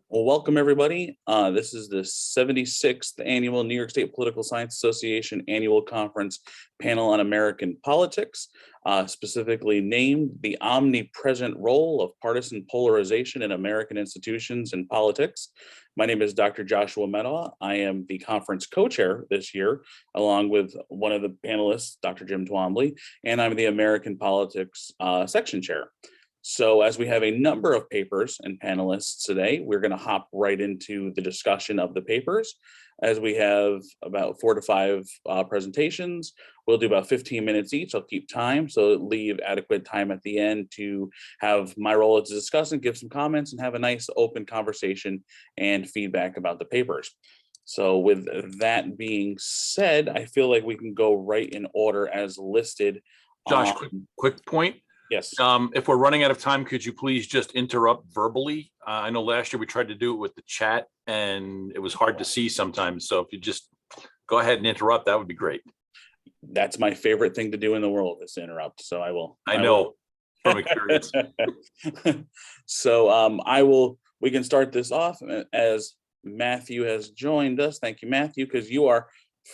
Well, welcome everybody. This is the 76th annual New York State Political Science Association annual conference panel on American politics, specifically named the Omnipresent Role of Partisan Polarization in American Institutions and Politics. My name is Dr. Joshua Medaw. I am the conference co-chair this year, along with one of the panelists, Dr. Jim Twombly, and I'm the American Politics section chair. So as we have a number of papers and panelists today, we're going to hop right into the discussion of the papers. As we have about 4 to 5 presentations, we'll do about 15 minutes each. I'll keep time, so leave adequate time at the end to have my role to discuss and give some comments and have a nice open conversation and feedback about the papers. So with that being said, I feel like we can go right in order as listed. Josh, quick point. Yes. If we're running out of time, could you please just interrupt verbally? I know last year we tried to do it with the chat and it was hard to see sometimes. So if you just go ahead and interrupt, that would be great. That's my favorite thing to do in the world, is to interrupt. So I will. I know from experience. So we can start this off as Matthew has joined us. Thank you, Matthew, because you are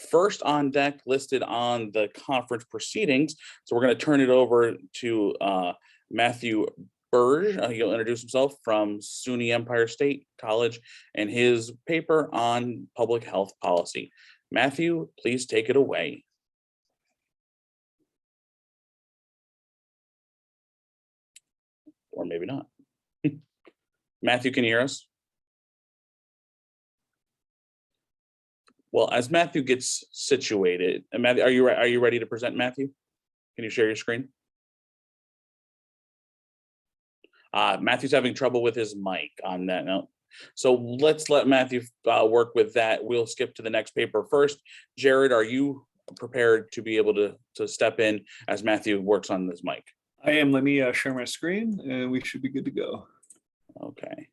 first on deck listed on the conference proceedings. So we're going to turn it over to Matthew Burge. He'll introduce himself from SUNY Empire State College and his paper on public health policy. Matthew, please take it away. Or maybe not. Matthew, can you hear us? Well, as Matthew gets situated, and Matthew, are you ready to present, Matthew? Can you share your screen? Matthew's having trouble with his mic on that note. So let's let Matthew work with that. We'll skip to the next paper first. Jared, are you prepared to be able to step in as Matthew works on this mic? I am. Let me share my screen and we should be good to go. Okay.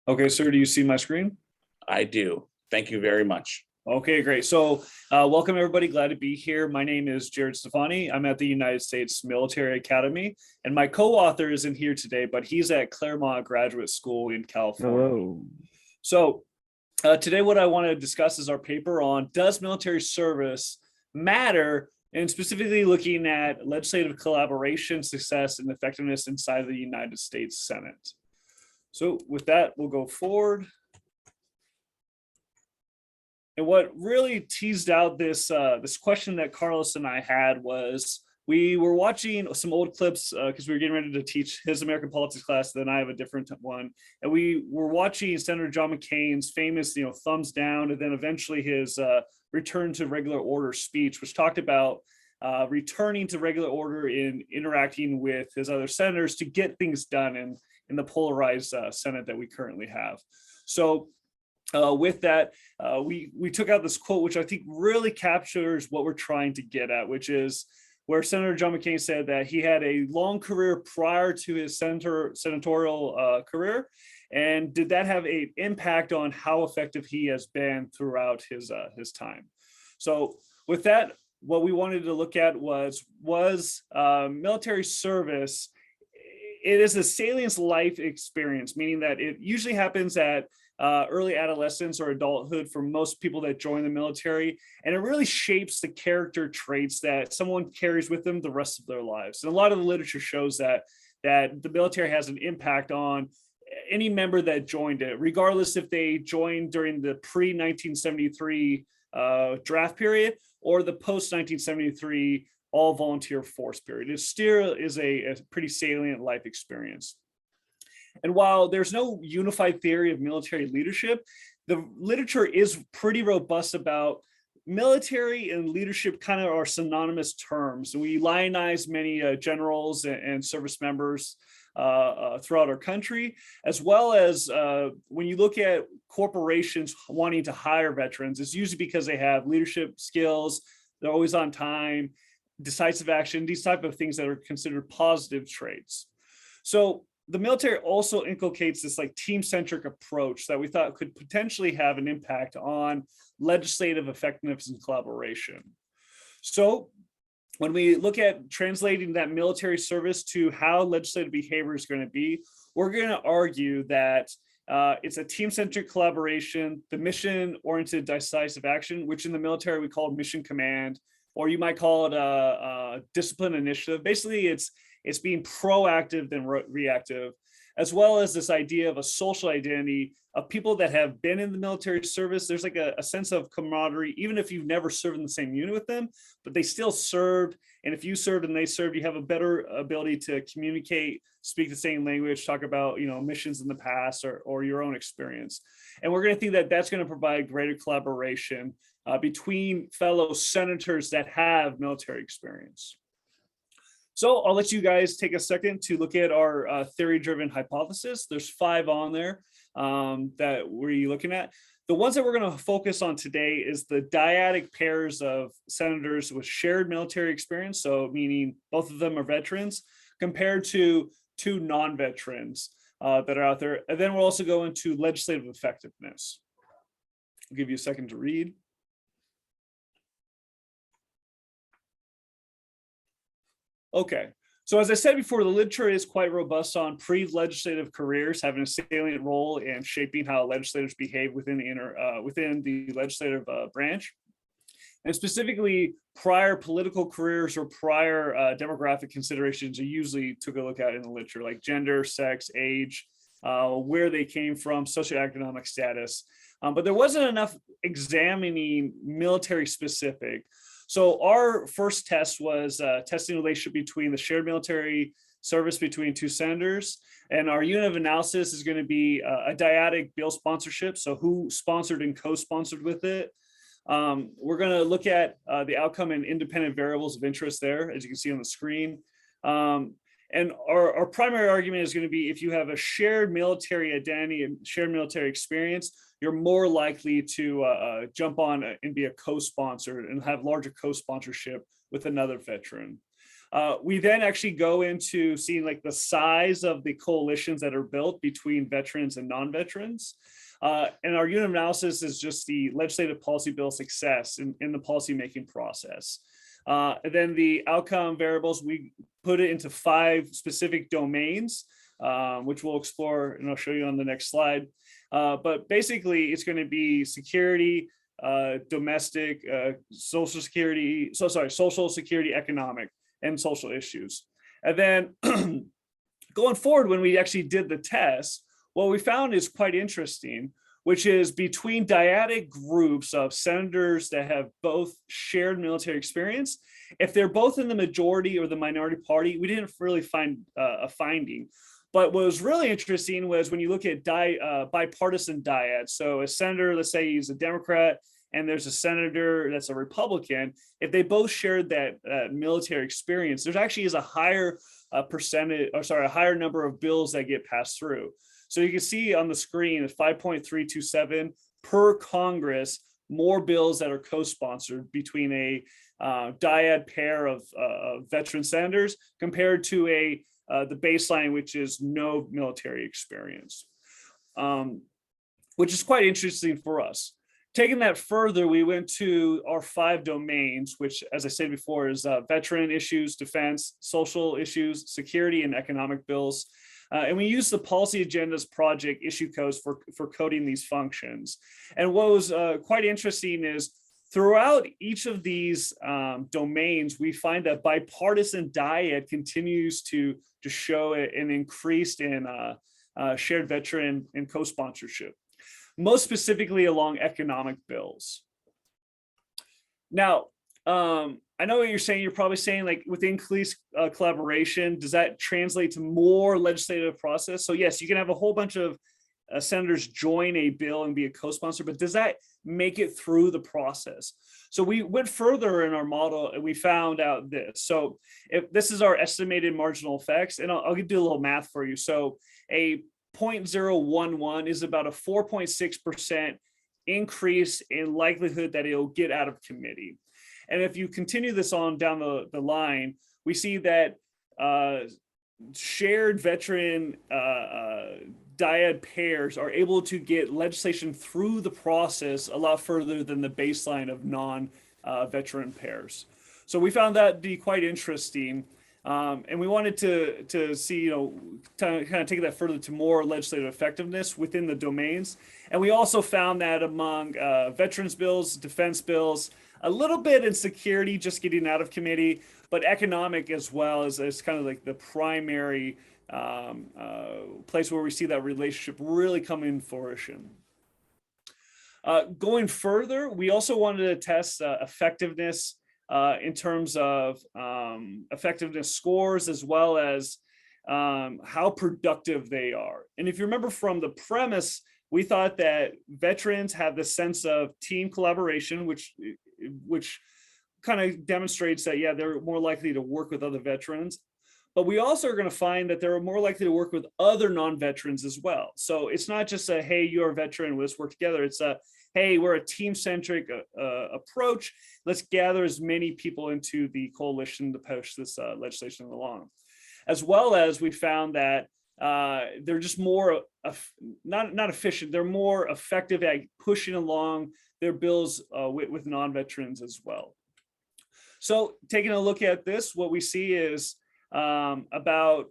Okay, sir, do you see my screen? I do. Thank you very much. Okay, great. So welcome everybody. Glad to be here. My name is Jared Stefani. I'm at the United States Military Academy, and my co-author isn't here today, but he's at Claremont Graduate School in California. Hello. So today what I want to discuss is our paper on does military service matter, and specifically looking at legislative collaboration, success, and effectiveness inside of the United States Senate. So with that, we'll go forward. And what really teased out this question that Carlos and I had was we were watching some old clips because we were getting ready to teach his American politics class. Then I have a different one, and we were watching Senator John McCain's famous, thumbs down, and then eventually his return to regular order speech, which talked about returning to regular order in interacting with his other senators to get things done in the polarized Senate that we currently have. So. With that, we took out this quote, which I think really captures what we're trying to get at, which is where Senator John McCain said that he had a long career prior to his senatorial career, and did that have an impact on how effective he has been throughout his time? So with that, what we wanted to look at was military service. It is a salient life experience, meaning that it usually happens at early adolescence or adulthood for most people that join the military, and it really shapes the character traits that someone carries with them the rest of their lives. And a lot of the literature shows that the military has an impact on any member that joined it, regardless if they joined during the pre-1973 draft period or the post-1973 all-volunteer force period. It still is a pretty salient life experience. And while there's no unified theory of military leadership, the literature is pretty robust about military and leadership kind of are synonymous terms. We lionize many generals and service members throughout our country, as well as when you look at corporations wanting to hire veterans, it's usually because they have leadership skills, they're always on time, decisive action, these type of things that are considered positive traits. So the military also inculcates this team-centric approach that we thought could potentially have an impact on legislative effectiveness and collaboration. So when we look at translating that military service to how legislative behavior is going to be, we're going to argue that it's a team-centric collaboration, the mission-oriented decisive action, which in the military we call mission command, or you might call it a discipline initiative. Basically, it's being proactive than reactive, as well as this idea of a social identity of people that have been in the military service. There's like a sense of camaraderie, even if you've never served in the same unit with them, but they still served. And if you served and they served, you have a better ability to communicate, speak the same language, talk about, missions in the past or your own experience. And we're going to think that that's going to provide greater collaboration between fellow senators that have military experience. So I'll let you guys take a second to look at our theory-driven hypothesis. There's 5 on there that we're looking at. The ones that we're going to focus on today is the dyadic pairs of senators with shared military experience, so meaning both of them are veterans, compared to 2 non-veterans that are out there. And then we'll also go into legislative effectiveness. I'll give you a second to read. Okay, so as I said before, the literature is quite robust on pre-legislative careers having a salient role in shaping how legislators behave within the legislative branch. And specifically, prior political careers or prior demographic considerations are usually took a look at in the literature, like gender, sex, age, where they came from, socioeconomic status. But there wasn't enough examining military specific. So our first test was testing the relationship between the shared military service between 2 senators. And our unit of analysis is going to be a dyadic bill sponsorship. So who sponsored and co-sponsored with it. We're going to look at the outcome and independent variables of interest there, as you can see on the screen. And our primary argument is going to be if you have a shared military identity and shared military experience, you're more likely to jump on and be a co-sponsor and have larger co-sponsorship with another veteran. We then actually go into seeing like the size of the coalitions that are built between veterans and non-veterans. And our unit of analysis is just the legislative policy bill success in the policymaking process. And then the outcome variables, we put it into 5 specific domains, which we'll explore and I'll show you on the next slide. But basically, it's going to be security, domestic, social security, social security, economic, and social issues. And then going forward, when we actually did the test, what we found is quite interesting, which is between dyadic groups of senators that have both shared military experience, if they're both in the majority or the minority party, we didn't really find a finding. But what was really interesting was when you look at bipartisan dyads. So a senator, let's say he's a Democrat, and there's a senator that's a Republican, if they both shared that military experience, there's actually is a higher a higher number of bills that get passed through. So you can see on the screen at 5.327 per Congress, more bills that are co-sponsored between a dyad pair of veteran senators compared to the baseline, which is no military experience, which is quite interesting for us. Taking that further, we went to our 5 domains, which, as I said before, is veteran issues, defense, social issues, security, and economic bills. And we used the policy agendas project issue codes for coding these functions. And what was quite interesting is throughout each of these domains, we find that bipartisan dyad continues to show an increase in shared veteran and co-sponsorship, most specifically along economic bills. Now, I know what you're saying. You're probably saying, like, with increased collaboration, does that translate to more legislative process? So yes, you can have a whole bunch of senators join a bill and be a co-sponsor, but does that make it through the process? So we went further in our model and we found out this. So if this is our estimated marginal effects, and I'll do a little math for you. So a 0.011 is about a 4.6% increase in likelihood that it'll get out of committee. And if you continue this on down the line, we see that shared veteran dyad pairs are able to get legislation through the process a lot further than the baseline of non-veteran pairs. So we found that to be quite interesting. And we wanted to see, kind of take that further to more legislative effectiveness within the domains. And we also found that among veterans bills, defense bills, a little bit in security, just getting out of committee, but economic as well as kind of like the primary place where we see that relationship really come in fruition. Going further, we also wanted to test effectiveness in terms of effectiveness scores, as well as how productive they are. And if you remember from the premise, we thought that veterans have the sense of team collaboration, which kind of demonstrates that, yeah, they're more likely to work with other veterans. But we also are going to find that they're more likely to work with other non-veterans as well. So it's not just a, hey, you're a veteran, let's work together. It's a, hey, we're a team-centric approach. Let's gather as many people into the coalition to push this legislation along. As well as we found that they're just more, not efficient, they're more effective at pushing along their bills with non-veterans as well. So taking a look at this, what we see is about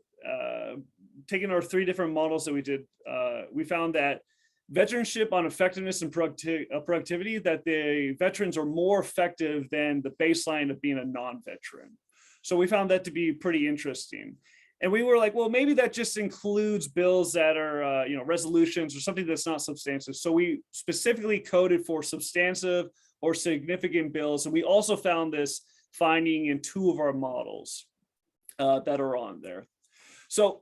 taking our 3 different models that we did, we found that veteranship on effectiveness and productivity, that the veterans are more effective than the baseline of being a non-veteran. So we found that to be pretty interesting. And we were like, well, maybe that just includes bills that are, resolutions or something that's not substantive. So we specifically coded for substantive or significant bills. And we also found this finding in 2 of our models that are on there. So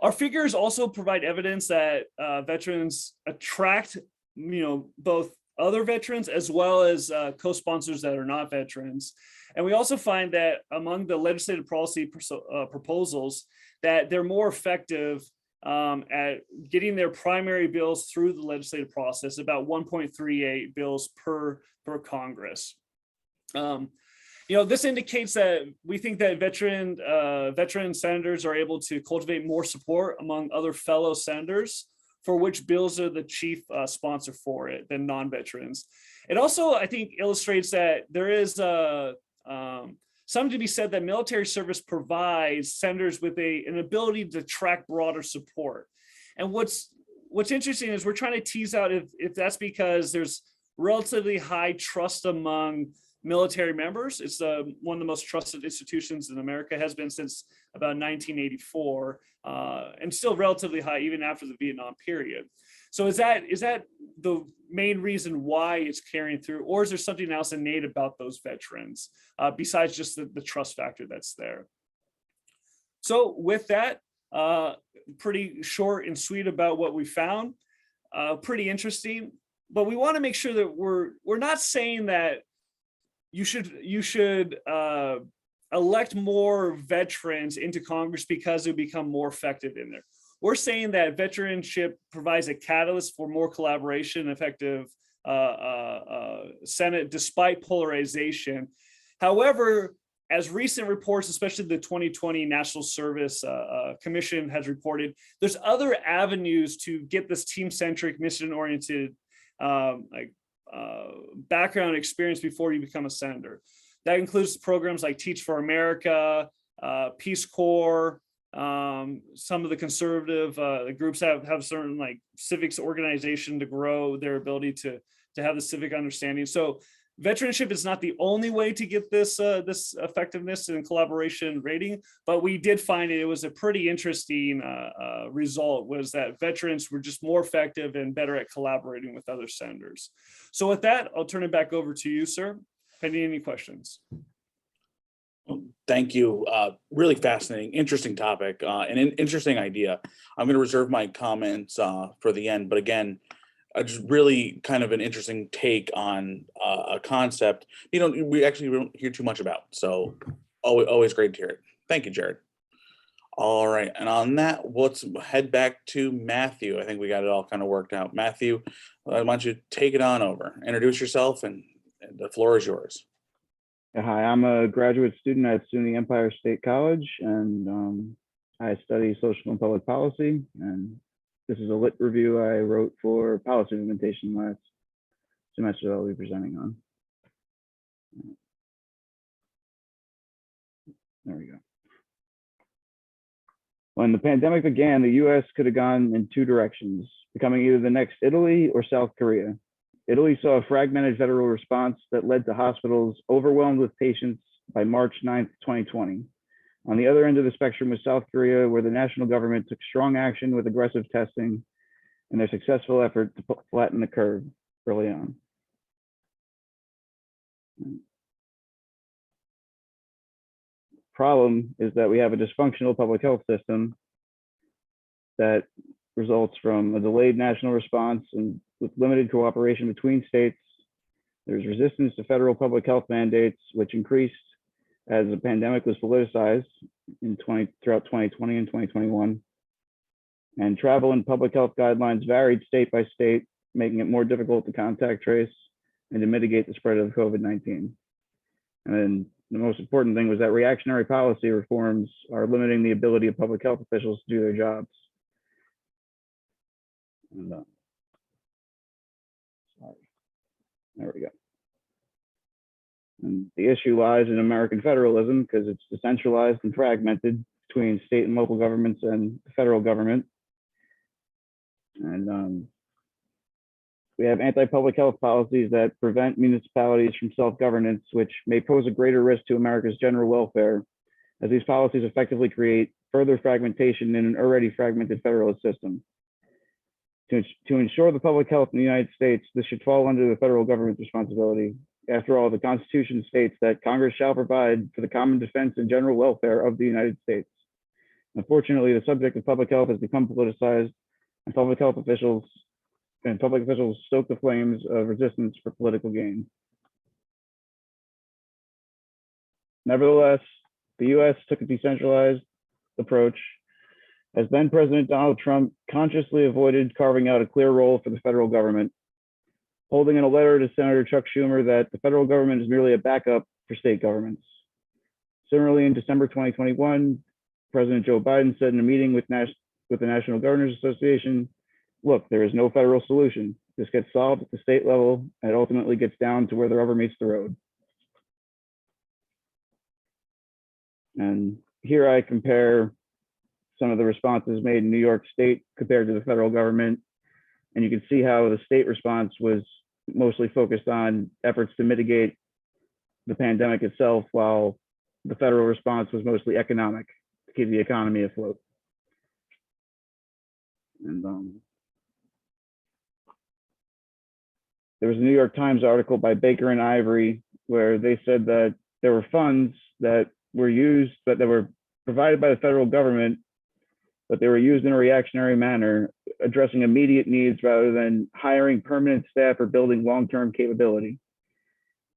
our figures also provide evidence that veterans attract, both other veterans as well as co-sponsors that are not veterans. And we also find that among the legislative policy proposals, that they're more effective at getting their primary bills through the legislative process, about 1.38 bills per Congress. This indicates that we think that veteran senators are able to cultivate more support among other fellow senators, for which bills are the chief sponsor for it than non-veterans. It also, I think, illustrates that there is something to be said that military service provides senators with an ability to attract broader support. And what's interesting is we're trying to tease out if that's because there's relatively high trust among military members. It's one of the most trusted institutions in America, has been since about 1984, and still relatively high even after the Vietnam period. So is that the main reason why it's carrying through, or is there something else innate about those veterans besides just the trust factor that's there? So with that, pretty short and sweet about what we found, pretty interesting, but we want to make sure that we're not saying that you should elect more veterans into Congress because they become more effective in there. We're saying that veteranship provides a catalyst for more collaboration, effective Senate, despite polarization. However, as recent reports, especially the 2020 National Service Commission has reported, there's other avenues to get this team-centric, mission-oriented background experience before you become a senator. That includes programs like Teach for America, Peace Corps. Some of the conservative groups have certain like civics organization to grow their ability to have the civic understanding. So veteranship is not the only way to get this this effectiveness and collaboration rating, but we did find it was a pretty interesting result, was that veterans were just more effective and better at collaborating with other senators. So with that, I'll turn it back over to you, sir, pending any questions. Thank you. Really fascinating, interesting topic, and an interesting idea. I'm going to reserve my comments for the end, but again, just really kind of an interesting take on a concept we actually don't hear too much about. So always great to hear it. Thank you, Jared. All right, and on that, let's head back to Matthew. I think we got it all kind of worked out. Matthew, I want you to take it on over. Introduce yourself, and the floor is yours. Hi, I'm a graduate student at SUNY Empire State College, and I study social and public policy. And this is a lit review I wrote for policy implementation last semester that I'll be presenting on. There we go. When the pandemic began, the US could have gone in two directions, becoming either the next Italy or South Korea. Italy saw a fragmented federal response that led to hospitals overwhelmed with patients by March 9th, 2020. On the other end of the spectrum was South Korea, where the national government took strong action with aggressive testing and their successful effort to flatten the curve early on. Problem is that we have a dysfunctional public health system that results from a delayed national response and with limited cooperation between states. There's resistance to federal public health mandates, which increased as the pandemic was politicized throughout 2020 and 2021. And travel and public health guidelines varied state by state, making it more difficult to contact trace and to mitigate the spread of COVID-19. And then the most important thing was that reactionary policy reforms are limiting the ability of public health officials to do their jobs. And, sorry, there we go. And the issue lies in American federalism because it's decentralized and fragmented between state and local governments and the federal government. And we have anti-public health policies that prevent municipalities from self-governance, which may pose a greater risk to America's general welfare, as these policies effectively create further fragmentation in an already fragmented federalist system. To ensure the public health in the United States, this should fall under the federal government's responsibility. After all, the Constitution states that Congress shall provide for the common defense and general welfare of the United States. Unfortunately, the subject of public health has become politicized, and public officials stoke the flames of resistance for political gain. Nevertheless, the US took a decentralized approach, as then President Donald Trump consciously avoided carving out a clear role for the federal government, holding in a letter to Senator Chuck Schumer that the federal government is merely a backup for state governments. Similarly, in December 2021, President Joe Biden said in a meeting with the National Governors Association, "Look, there is no federal solution. This gets solved at the state level, and it ultimately gets down to where the rubber meets the road." And here I compare some of the responses made in New York State compared to the federal government. And you can see how the state response was mostly focused on efforts to mitigate the pandemic itself, while the federal response was mostly economic, to keep the economy afloat. And there was a New York Times article by Baker and Ivory where they said that there were funds that were provided by the federal government, but they were used in a reactionary manner, addressing immediate needs rather than hiring permanent staff or building long-term capability.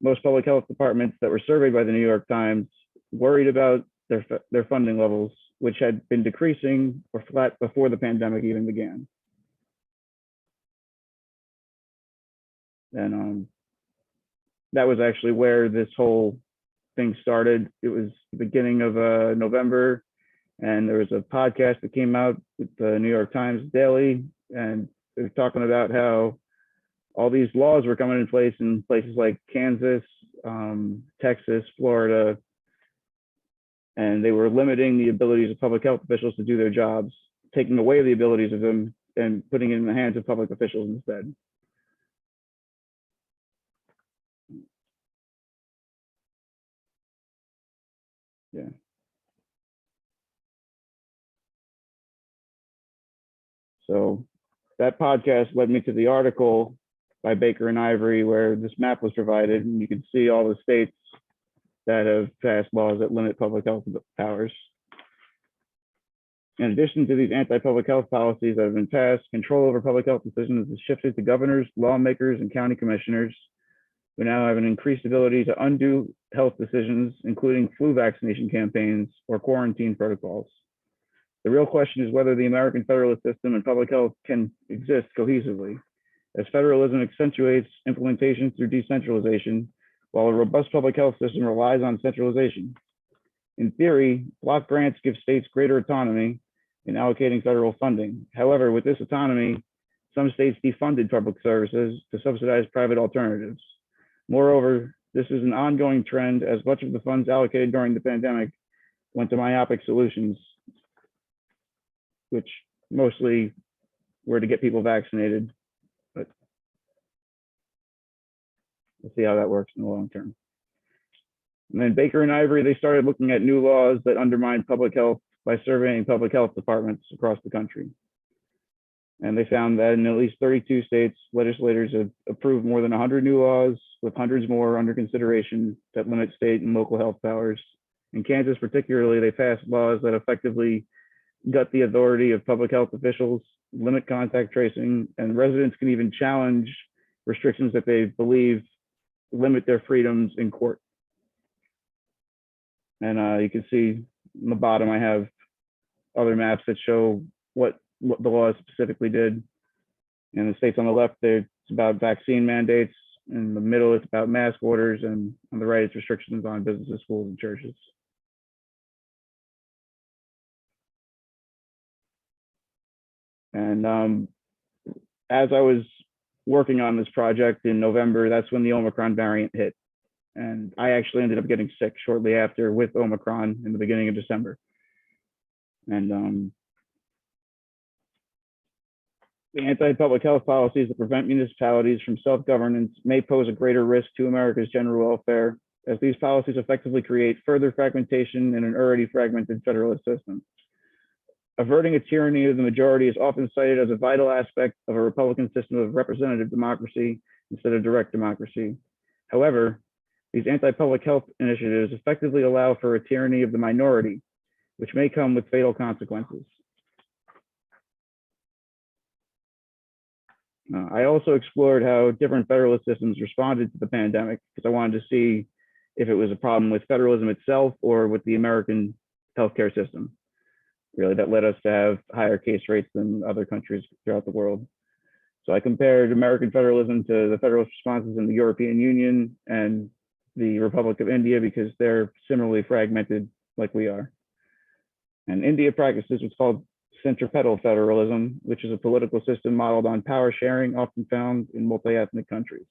Most public health departments that were surveyed by the New York Times worried about their funding levels, which had been decreasing or flat before the pandemic even began. And that was actually where this whole thing started. It was the beginning of November, and there was a podcast that came out with the New York Times Daily, and they were talking about how all these laws were coming in place in places like Kansas, Texas, Florida, and they were limiting the abilities of public health officials to do their jobs, taking away the abilities of them and putting it in the hands of public officials instead. Yeah. So that podcast led me to the article by Baker and Ivory where this map was provided, and you can see all the states that have passed laws that limit public health powers. In addition to these anti-public health policies that have been passed, control over public health decisions has shifted to governors, lawmakers, and county commissioners, who now have an increased ability to undo health decisions, including flu vaccination campaigns or quarantine protocols. The real question is whether the American federalist system and public health can exist cohesively, as federalism accentuates implementation through decentralization, while a robust public health system relies on centralization. In theory, block grants give states greater autonomy in allocating federal funding. However, with this autonomy, some states defunded public services to subsidize private alternatives. Moreover, this is an ongoing trend, as much of the funds allocated during the pandemic went to myopic solutions, which mostly were to get people vaccinated. But we'll see how that works in the long term. And then Baker and Ivory, they started looking at new laws that undermine public health by surveying public health departments across the country. And they found that in at least 32 states, legislators have approved more than 100 new laws, with hundreds more under consideration that limit state and local health powers. In Kansas particularly, they passed laws that effectively gut the authority of public health officials, limit contact tracing, and residents can even challenge restrictions that they believe limit their freedoms in court. And you can see on the bottom, I have other maps that show what the laws specifically did. And the states on the left, it's about vaccine mandates. In the middle, it's about mask orders. And on the right, it's restrictions on businesses, schools, and churches. And as I was working on this project in November, that's when the Omicron variant hit. And I actually ended up getting sick shortly after with Omicron in the beginning of December. And the anti-public health policies that prevent municipalities from self-governance may pose a greater risk to America's general welfare, as these policies effectively create further fragmentation in an already fragmented federalist system. Averting a tyranny of the majority is often cited as a vital aspect of a Republican system of representative democracy instead of direct democracy. However, these anti-public health initiatives effectively allow for a tyranny of the minority, which may come with fatal consequences. I also explored how different federalist systems responded to the pandemic because I wanted to see if it was a problem with federalism itself or with the American healthcare system. Really, that led us to have higher case rates than other countries throughout the world. So I compared American federalism to the federalist responses in the European Union and the Republic of India because they're similarly fragmented like we are. And India practices what's called centripetal federalism, which is a political system modeled on power sharing, often found in multi-ethnic countries.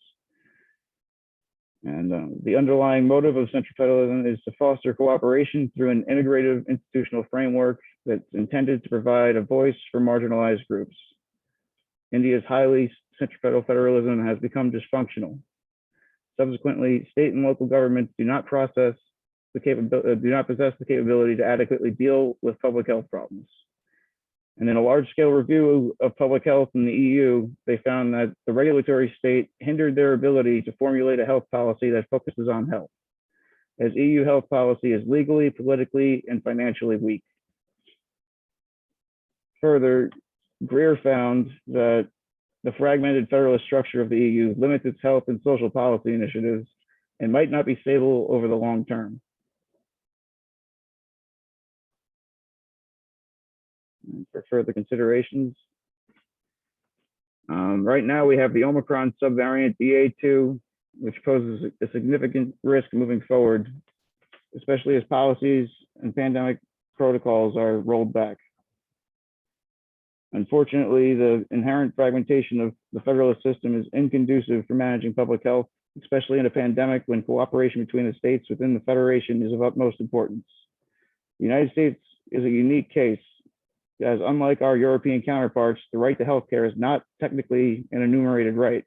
And the underlying motive of centripetalism is to foster cooperation through an integrative institutional framework that's intended to provide a voice for marginalized groups. India's highly centripetal federalism has become dysfunctional. Subsequently, state and local governments do not possess the capability to adequately deal with public health problems. And in a large-scale review of public health in the EU, they found that the regulatory state hindered their ability to formulate a health policy that focuses on health, as EU health policy is legally, politically, and financially weak. Further, Greer found that the fragmented federalist structure of the EU limits its health and social policy initiatives and might not be stable over the long term. And for further considerations, right now we have the Omicron subvariant BA2, which poses a significant risk moving forward, especially as policies and pandemic protocols are rolled back. Unfortunately, the inherent fragmentation of the federalist system is inconducive for managing public health, especially in a pandemic when cooperation between the states within the federation is of utmost importance. The United States is a unique case, as unlike our European counterparts, the right to healthcare is not technically an enumerated right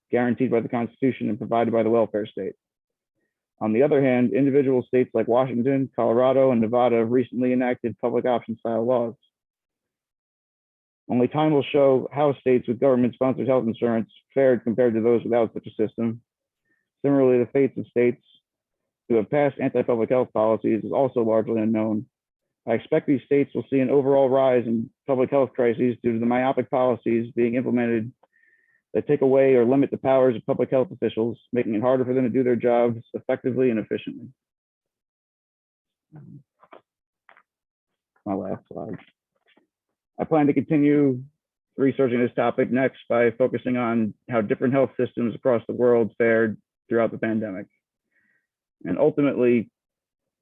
guaranteed by the Constitution and provided by the welfare state. On the other hand, individual states like Washington, Colorado, and Nevada have recently enacted public option style laws. Only time will show how states with government-sponsored health insurance fared compared to those without such a system. Similarly, the fates of states who have passed anti-public health policies is also largely unknown. I expect these states will see an overall rise in public health crises due to the myopic policies being implemented that take away or limit the powers of public health officials, making it harder for them to do their jobs effectively and efficiently. My last slide. I plan to continue researching this topic next by focusing on how different health systems across the world fared throughout the pandemic. And ultimately,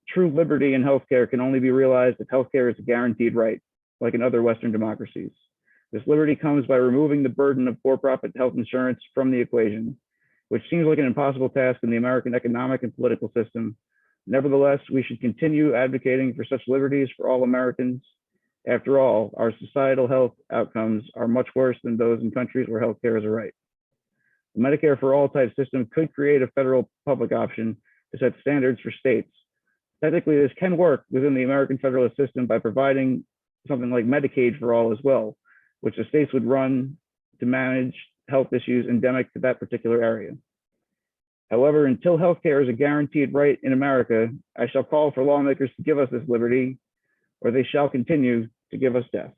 true liberty in healthcare can only be realized if healthcare is a guaranteed right, like in other Western democracies. This liberty comes by removing the burden of for-profit health insurance from the equation, which seems like an impossible task in the American economic and political system, Nevertheless, we should continue advocating for such liberties for all Americans. After all, our societal health outcomes are much worse than those in countries where healthcare is a right. The Medicare for All type system could create a federal public option to set standards for states. Technically, this can work within the American federalist system by providing something like Medicaid for all as well, which the states would run to manage health issues endemic to that particular area. However, until healthcare is a guaranteed right in America, I shall call for lawmakers to give us this liberty, or they shall continue to give us death.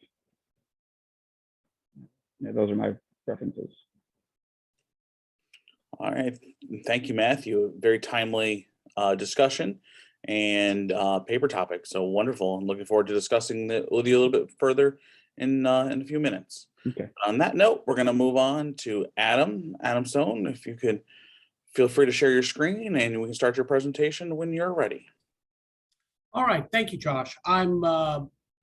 Yeah, those are my references. All right. Thank you, Matthew. Very timely discussion and paper topic. So wonderful. I'm looking forward to discussing that with you a little bit further in a few minutes. Okay. On that note, we're going to move on to Adam Stone. If you could feel free to share your screen and we can start your presentation when you're ready. All right, thank you, Josh. I'm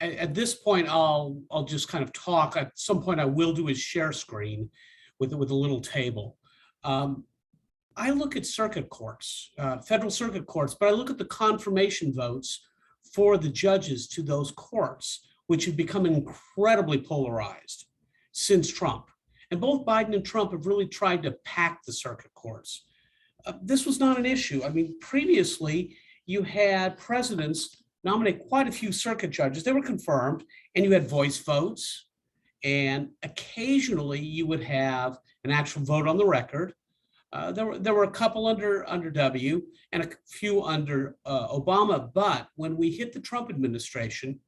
at this point, I'll just kind of talk. At some point, I will do a share screen with a little table. I look at circuit courts, federal circuit courts, but I look at the confirmation votes for the judges to those courts, which have become incredibly polarized since Trump. And both Biden and Trump have really tried to pack the circuit courts. This was not an issue. I mean, previously, you had presidents nominate quite a few circuit judges. They were confirmed, and you had voice votes. And occasionally, you would have an actual vote on the record. There were a couple under W and a few under Obama. But when we hit the Trump administration,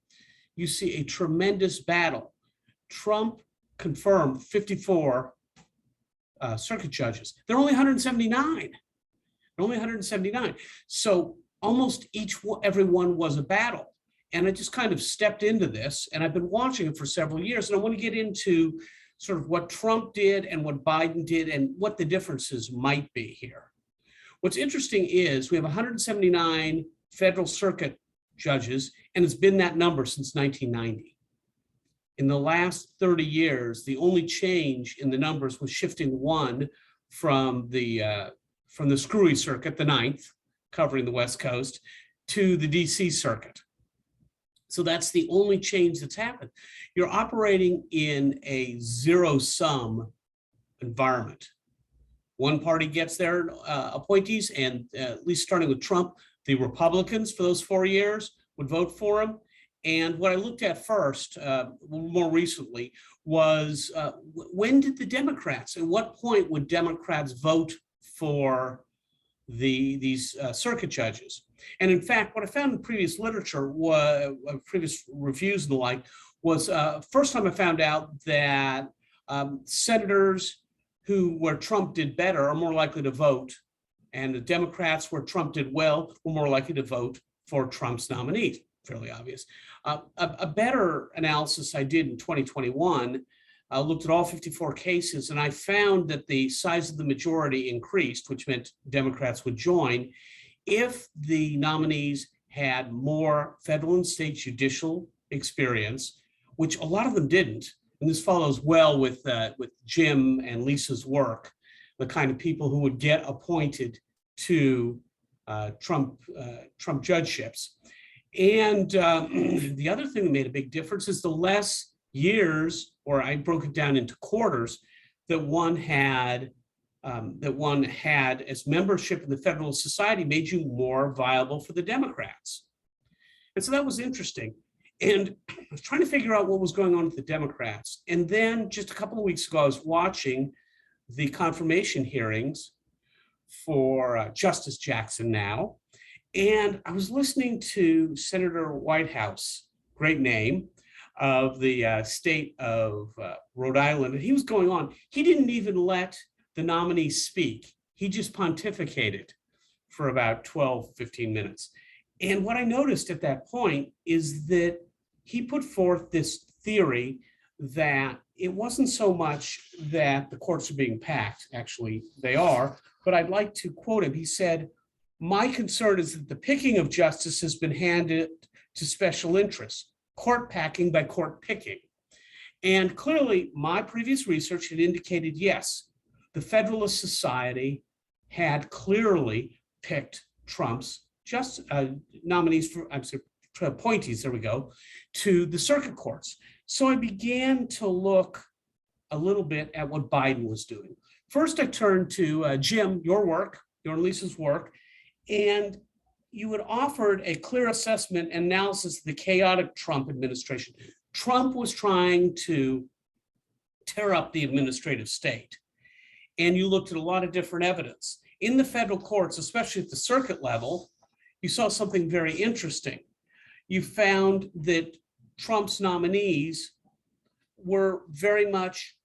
you see a tremendous battle. Trump confirmed 54 circuit judges. They're only 179. They're only 179. So almost everyone was a battle. And I just kind of stepped into this, and I've been watching it for several years. And I want to get into sort of what Trump did and what Biden did and what the differences might be here. What's interesting is we have 179 federal circuit judges, and it's been that number since 1990. In the last 30 years, the only change in the numbers was shifting one from the screwy circuit, the 9th, covering the West Coast, to the DC circuit. So that's the only change that's happened. You're operating in a zero-sum environment. One party gets their appointees, and at least starting with Trump, the Republicans for those 4 years would vote for him. And what I looked at first, more recently, was when did the Democrats, at what point would Democrats vote for these circuit judges? And in fact, what I found in previous literature, previous reviews and the like, was first time I found out that senators where Trump did better are more likely to vote, and the Democrats where Trump did well were more likely to vote for Trump's nominees. Fairly obvious. A better analysis I did in 2021 looked at all 54 cases, and I found that the size of the majority increased, which meant Democrats would join, if the nominees had more federal and state judicial experience, which a lot of them didn't. And this follows well with Jim and Lisa's work, the kind of people who would get appointed to Trump judgeships. And the other thing that made a big difference is the less years, or I broke it down into quarters, that one had as membership in the Federalist Society made you more viable for the Democrats. And so that was interesting. And I was trying to figure out what was going on with the Democrats. And then just a couple of weeks ago, I was watching the confirmation hearings for Justice Jackson now. And I was listening to Senator Whitehouse, great name, of the state of Rhode Island. And he was going on. He didn't even let the nominees speak. He just pontificated for about 12, 15 minutes. And what I noticed at that point is that he put forth this theory that it wasn't so much that the courts are being packed, actually they are, but I'd like to quote him. He said, "My concern is that the picking of justice has been handed to special interests, court packing by court picking." And clearly my previous research had indicated, yes, the Federalist Society had clearly picked Trump's nominees for, I'm sorry, appointees, there we go, to the circuit courts. So I began to look a little bit at what Biden was doing. First, I turned to Jim, your work, your and Lisa's work, and you had offered a clear assessment and analysis of the chaotic Trump administration. Trump was trying to tear up the administrative state. And you looked at a lot of different evidence. In the federal courts, especially at the circuit level, you saw something very interesting. You found that Trump's nominees were very much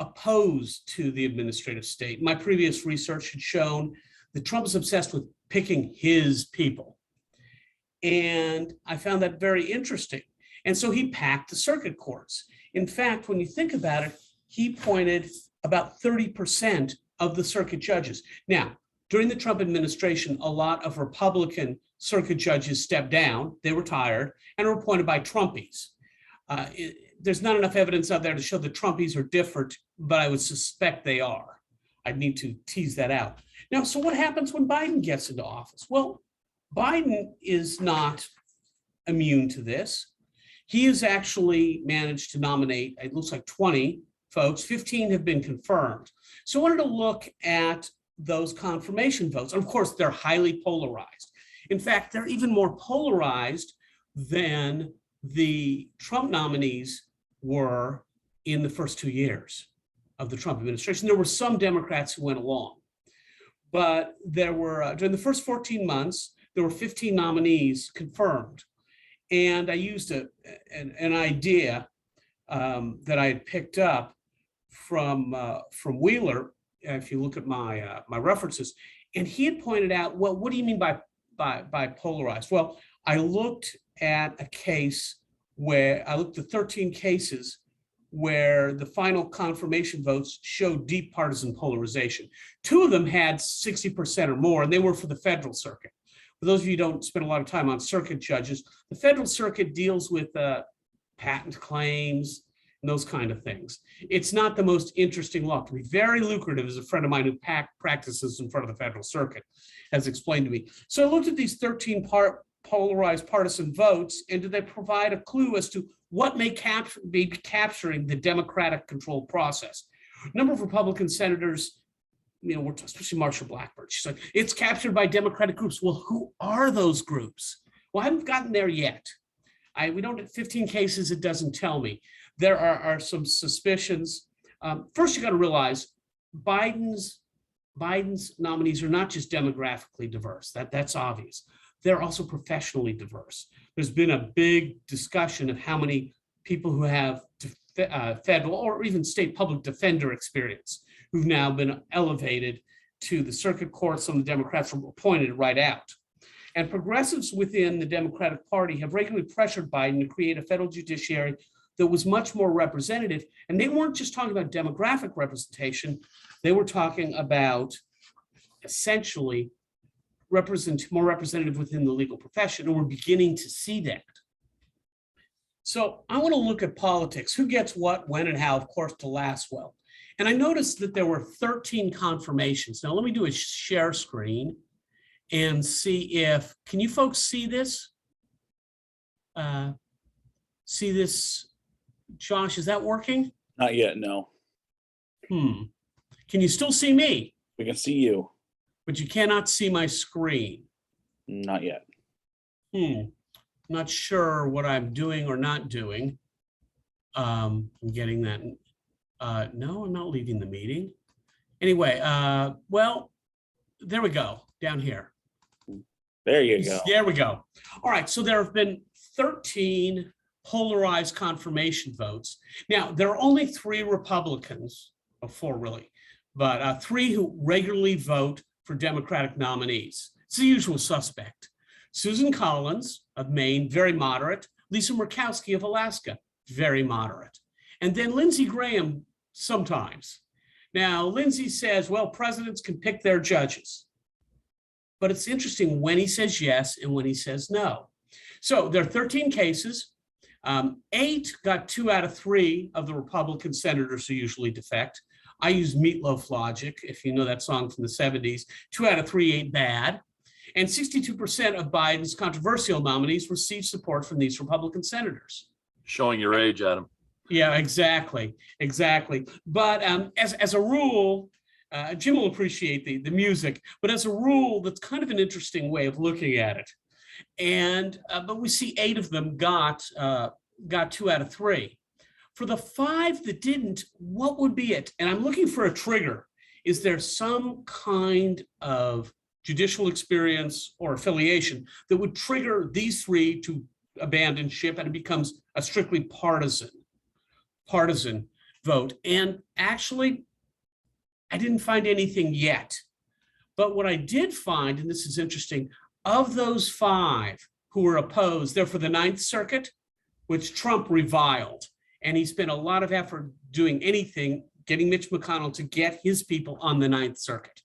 opposed to the administrative state. My previous research had shown that Trump is obsessed with picking his people. And I found that very interesting. And so he packed the circuit courts. In fact, when you think about it, he appointed about 30% of the circuit judges. Now, during the Trump administration, a lot of Republican circuit judges stepped down, they retired, and were appointed by Trumpies. There's not enough evidence out there to show that Trumpies are different, but I would suspect they are. I'd need to tease that out. Now, so what happens when Biden gets into office? Well, Biden is not immune to this. He has actually managed to nominate, it looks like 20 folks, 15 have been confirmed. So I wanted to look at those confirmation votes. And of course, they're highly polarized. In fact, they're even more polarized than the Trump nominees were in the first 2 years of the Trump administration. There were some Democrats who went along, but there were, during the first 14 months, there were 15 nominees confirmed. And I used an idea that I had picked up from Wheeler, if you look at my my references, and he had pointed out, well, what do you mean by polarized? Well, I looked at a case where I looked at 13 cases where the final confirmation votes showed deep partisan polarization. 2 of them had 60% or more, and they were for the federal circuit. For those of you who don't spend a lot of time on circuit judges, the federal circuit deals with patent claims and those kind of things. It's not the most interesting law. It can be very lucrative, as a friend of mine who practices in front of the federal circuit has explained to me. So I looked at these 13 polarized partisan votes, and did they provide a clue as to what may be capturing the Democratic controlled process? A number of Republican senators, you know, especially Marsha Blackburn, she's like, it's captured by Democratic groups. Well, who are those groups? Well, I haven't gotten there yet. We don't have 15 cases, it doesn't tell me. There are some suspicions. First, you got to realize Biden's nominees are not just demographically diverse. That's obvious. They're also professionally diverse. There's been a big discussion of how many people who have federal or even state public defender experience who've now been elevated to the circuit court. Some of the Democrats were appointed right out. And progressives within the Democratic Party have regularly pressured Biden to create a federal judiciary that was much more representative. And they weren't just talking about demographic representation. They were talking about essentially more representative within the legal profession. And we're beginning to see that. So I want to look at politics, who gets what, when, and how, of course, to last well. And I noticed that there were 13 confirmations. Now let me do a share screen and see if, can you folks see this? See this, Josh, is that working? Not yet, no. Can you still see me? We can see you. But you cannot see my screen. Not yet. Not sure what I'm doing or not doing. I'm getting that. No, I'm not leaving the meeting. Anyway, well, there we go, down here. There you go. There we go. All right, so there have been 13 polarized confirmation votes. Now, there are only 3 Republicans, or 4 really, but 3 who regularly vote for Democratic nominees. It's the usual suspect. Susan Collins of Maine, very moderate. Lisa Murkowski of Alaska, very moderate. And then Lindsey Graham sometimes. Now, Lindsey says, well, presidents can pick their judges. But it's interesting when he says yes and when he says no. So there are 13 cases. 8 got 2 out of 3 of the Republican senators who usually defect. I use Meatloaf logic, if you know that song from the 70s. 2 out of 3 ain't bad. And 62% of Biden's controversial nominees received support from these Republican senators. Showing your age, Adam. Yeah, exactly. But as a rule, Jim will appreciate the music, but as a rule, that's kind of an interesting way of looking at it. And but we see 8 of them got 2 out of 3. For the 5 that didn't, what would be it? And I'm looking for a trigger. Is there some kind of judicial experience or affiliation that would trigger these 3 to abandon ship, and it becomes a strictly partisan vote? And actually, I didn't find anything yet. But what I did find, and this is interesting, of those 5 who were opposed, they're for the Ninth Circuit, which Trump reviled. And he spent a lot of effort doing anything, getting Mitch McConnell to get his people on the Ninth Circuit.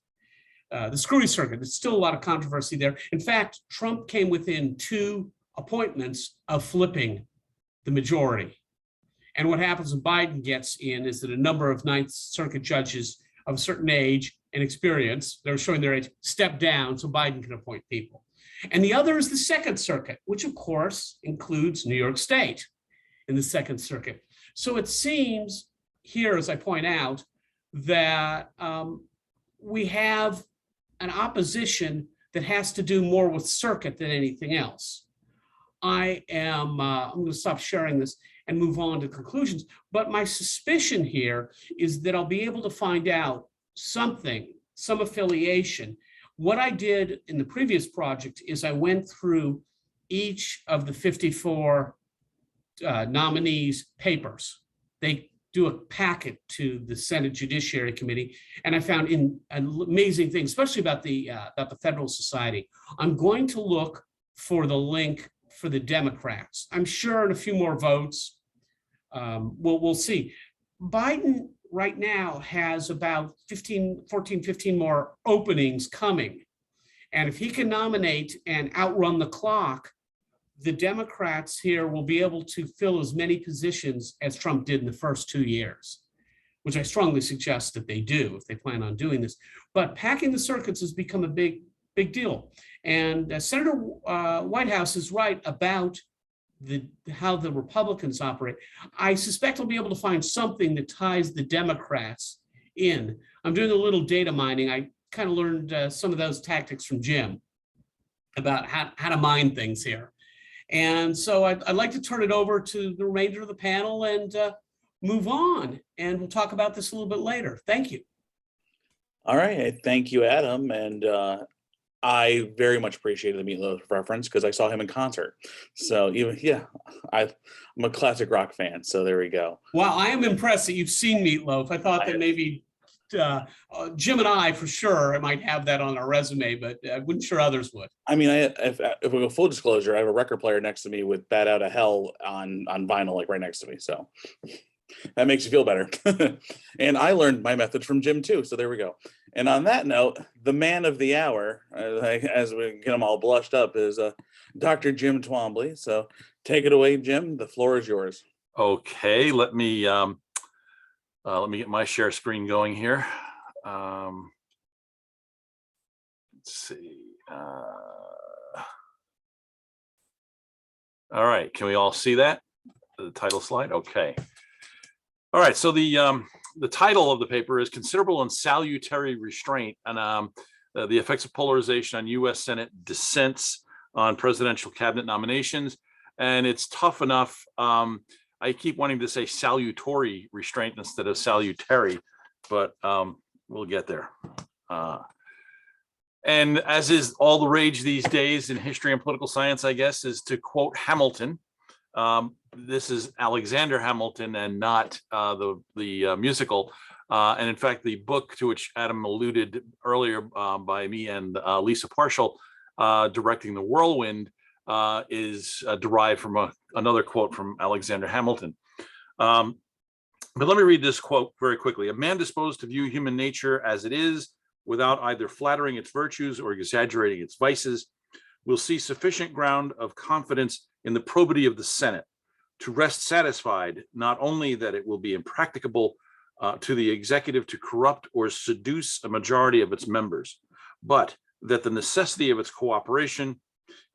The screwy circuit, there's still a lot of controversy there. In fact, Trump came within 2 appointments of flipping the majority. And what happens when Biden gets in is that a number of Ninth Circuit judges of a certain age and experience, they're showing their age, step down so Biden can appoint people. And the other is the Second Circuit, which of course includes New York State in the Second Circuit. So it seems here, as I point out, that we have an opposition that has to do more with circuit than anything else. I'm going to stop sharing this and move on to conclusions. But my suspicion here is that I'll be able to find out something, some affiliation. What I did in the previous project is I went through each of the 54 nominees' papers. They do a packet to the Senate Judiciary Committee, and I found amazing things, especially about the Federal Society. I'm going to look for the link for the Democrats. I'm sure in a few more votes, we'll see. Biden right now has about 15 more openings coming. And if he can nominate and outrun the clock, the Democrats here will be able to fill as many positions as Trump did in the first 2 years, which I strongly suggest that they do if they plan on doing this. But packing the circuits has become a big deal. And Senator Whitehouse is right about how the Republicans operate. I suspect I'll be able to find something that ties the Democrats in. I'm doing a little data mining. I kind of learned some of those tactics from Jim about how to mine things here. And so I'd like to turn it over to the remainder of the panel and move on. And we'll talk about this a little bit later. Thank you. All right. Thank you, Adam. And I very much appreciated the Meatloaf reference because I saw him in concert. So I'm a classic rock fan. So there we go. Wow, I am impressed that you've seen Meatloaf. I thought that maybe Jim and I, for sure, might have that on our resume, but I wasn't sure others would. I mean, if we go full disclosure, I have a record player next to me with "Bat Out of Hell" on vinyl, like right next to me. So that makes you feel better. And I learned my methods from Jim too. So there we go. And on that note, the man of the hour, as we get them all blushed up, is Dr. Jim Twombly. So take it away, Jim. The floor is yours. Okay, let me get my share screen going here. Let's see. All right, can we all see that? The title slide? Okay. All right, so the title of the paper is Considerable and Salutary Restraint on the Effects of Polarization on U.S. Senate Dissents on Presidential Cabinet Nominations. And it's tough enough. I keep wanting to say salutary restraint instead of salutary, but we'll get there. And as is all the rage these days in history and political science, I guess, is to quote Hamilton. This is Alexander Hamilton and not the musical. And in fact, the book to which Adam alluded earlier by me and Lisa Partial, Directing the Whirlwind, is derived from another quote from Alexander Hamilton. But let me read this quote very quickly. A man disposed to view human nature as it is, without either flattering its virtues or exaggerating its vices, will see sufficient ground of confidence in the probity of the Senate to rest satisfied not only that it will be impracticable to the executive to corrupt or seduce a majority of its members, but that the necessity of its cooperation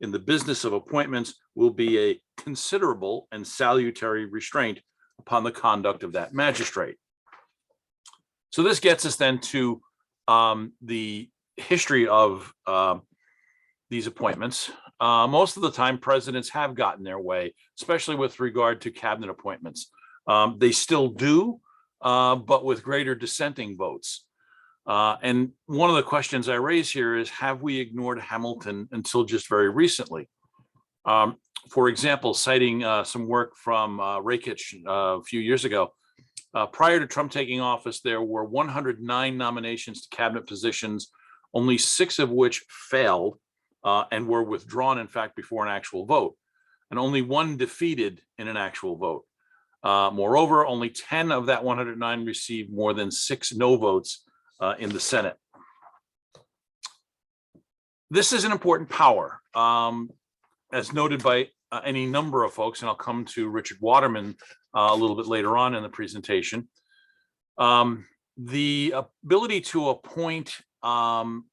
in the business of appointments will be a considerable and salutary restraint upon the conduct of that magistrate. So this gets us then to the history of these appointments. Most of the time, presidents have gotten their way, especially with regard to cabinet appointments. They still do, but with greater dissenting votes. And one of the questions I raise here is, have we ignored Hamilton until just very recently? For example, citing some work from Rakich a few years ago, prior to Trump taking office, there were 109 nominations to cabinet positions, only 6 of which failed and were withdrawn, in fact, before an actual vote, and only 1 defeated in an actual vote. Moreover, only 10 of that 109 received more than 6 no votes in the Senate. This is an important power, as noted by any number of folks, and I'll come to Richard Waterman a little bit later on in the presentation. The ability to appoint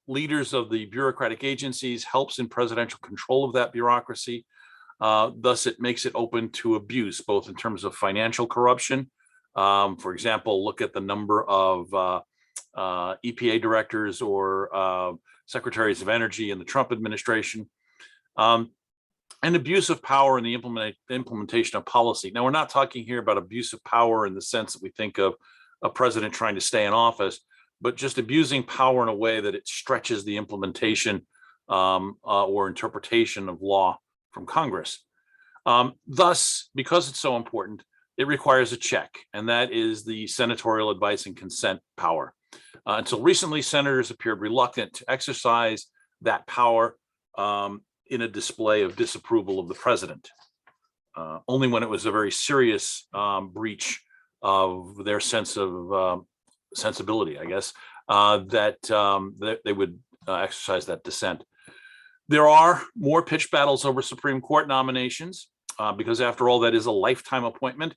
leaders of the bureaucratic agencies helps in presidential control of that bureaucracy. Thus, it makes it open to abuse, both in terms of financial corruption. For example, look at the number of EPA directors or secretaries of energy in the Trump administration, and abuse of power in the implementation of policy. Now, we're not talking here about abuse of power in the sense that we think of a president trying to stay in office, but just abusing power in a way that it stretches the implementation or interpretation of law from Congress. Thus, because it's so important, it requires a check, and that is the senatorial advice and consent power. Until recently, senators appeared reluctant to exercise that power in a display of disapproval of the president. Only when it was a very serious breach of their sense of sensibility, I guess, that they would exercise that dissent. There are more pitched battles over Supreme Court nominations because, after all, that is a lifetime appointment,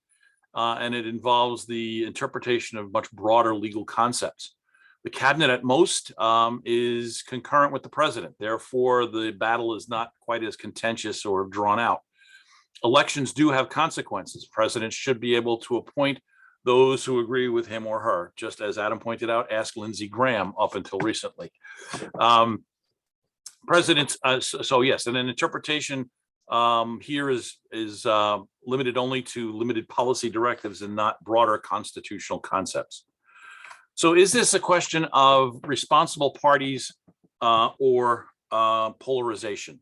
and it involves the interpretation of much broader legal concepts. The cabinet at most is concurrent with the president. Therefore, the battle is not quite as contentious or drawn out. Elections do have consequences. Presidents should be able to appoint those who agree with him or her. Just as Adam pointed out, ask Lindsey Graham up until recently. Presidents, so yes, and an interpretation here is limited only to limited policy directives and not broader constitutional concepts. So is this a question of responsible parties or polarization?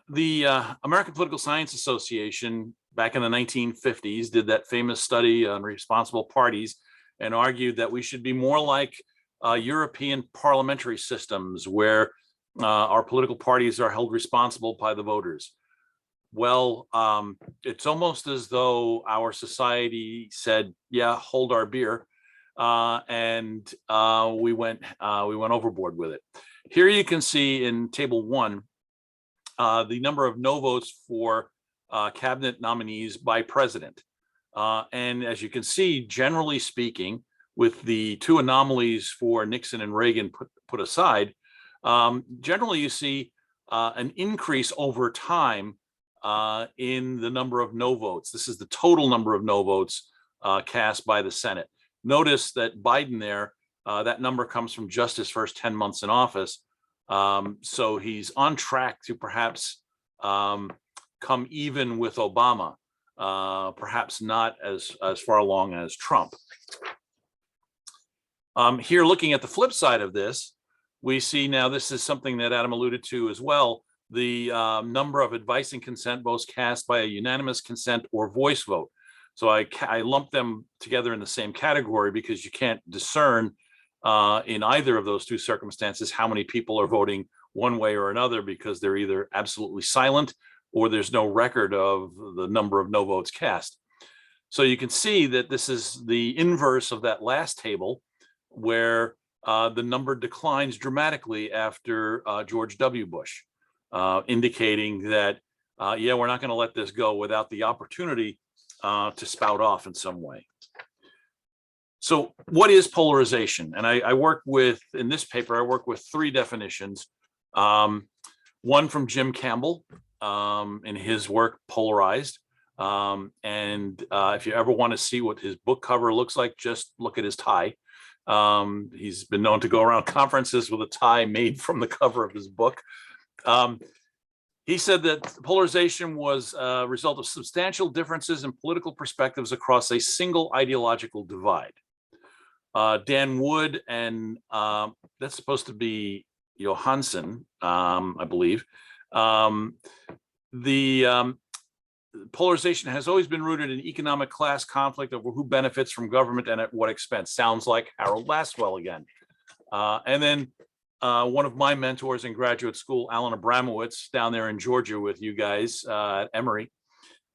The American Political Science Association back in the 1950s did that famous study on responsible parties and argued that we should be more like European parliamentary systems where our political parties are held responsible by the voters. Well, it's almost as though our society said, yeah, hold our beer, and we went overboard with it. Here you can see in table 1 the number of no votes for cabinet nominees by president. And as you can see, generally speaking, with the 2 anomalies for Nixon and Reagan put aside, generally you see an increase over time in the number of no votes. This is the total number of no votes cast by the Senate. Notice that Biden there, that number comes from just his first 10 months in office. So he's on track to perhaps come even with Obama, perhaps not as far along as Trump. Here, looking at the flip side of this, we see now this is something that Adam alluded to as well, the number of advice and consent votes cast by a unanimous consent or voice vote. So I lump them together in the same category because you can't discern in either of those 2 circumstances how many people are voting one way or another, because they're either absolutely silent or there's no record of the number of no votes cast. So you can see that this is the inverse of that last table, where the number declines dramatically after George W. Bush, indicating that, yeah, we're not going to let this go without the opportunity to spout off in some way. So what is polarization? And I work with, in this paper, I work with three definitions. One from Jim Campbell in his work, Polarized. If you ever want to see what his book cover looks like, just look at his tie. He's been known to go around conferences with a tie made from the cover of his book. He said that polarization was a result of substantial differences in political perspectives across a single ideological divide. Dan Wood and that's supposed to be Johansson, I believe. Polarization has always been rooted in economic class conflict over who benefits from government and at what expense. Sounds like Harold Lastwell again. And then one of my mentors in graduate school, Alan Abramowitz, down there in Georgia with you guys at Emory,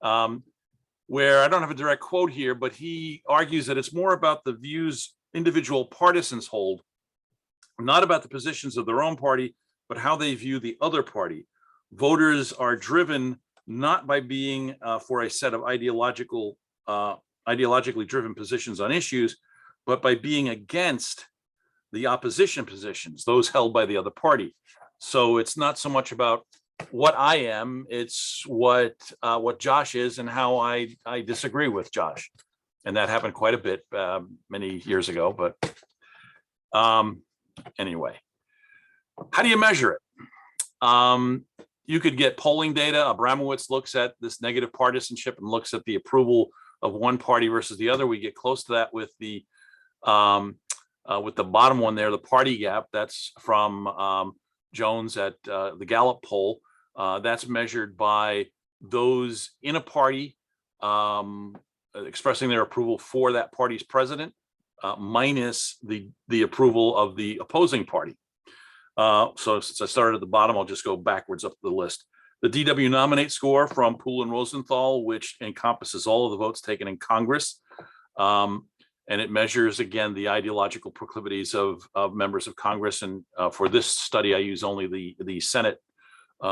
where I don't have a direct quote here, but he argues that it's more about the views individual partisans hold, not about the positions of their own party, but how they view the other party. Voters are driven not by being for a set of ideologically driven positions on issues, but by being against the opposition positions, those held by the other party. So it's not so much about what I am, it's what Josh is and how I disagree with Josh. And that happened quite a bit many years ago, but anyway, how do you measure it? You could get polling data. Abramowitz looks at this negative partisanship and looks at the approval of one party versus the other. We get close to that with the bottom one there, the party gap. That's from Jones at the Gallup poll. That's measured by those in a party expressing their approval for that party's president, minus the approval of the opposing party. So since I started at the bottom, I'll just go backwards up the list. The DW Nominate score from Poole and Rosenthal, which encompasses all of the votes taken in Congress. And it measures, again, the ideological proclivities of members of Congress. And for this study, I use only the Senate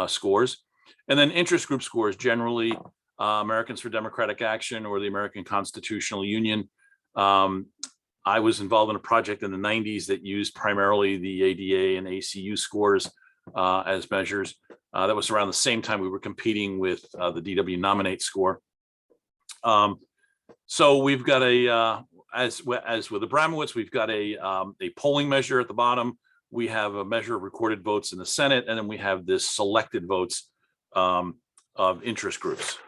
scores. And then interest group scores, generally Americans for Democratic Action or the American Constitutional Union. I was involved in a project in the 90s that used primarily the ADA and ACU scores as measures. That was around the same time we were competing with the DW Nominate score. So we've got as with Abramowitz, we've got a polling measure at the bottom. We have a measure of recorded votes in the Senate, and then we have this selected votes of interest groups.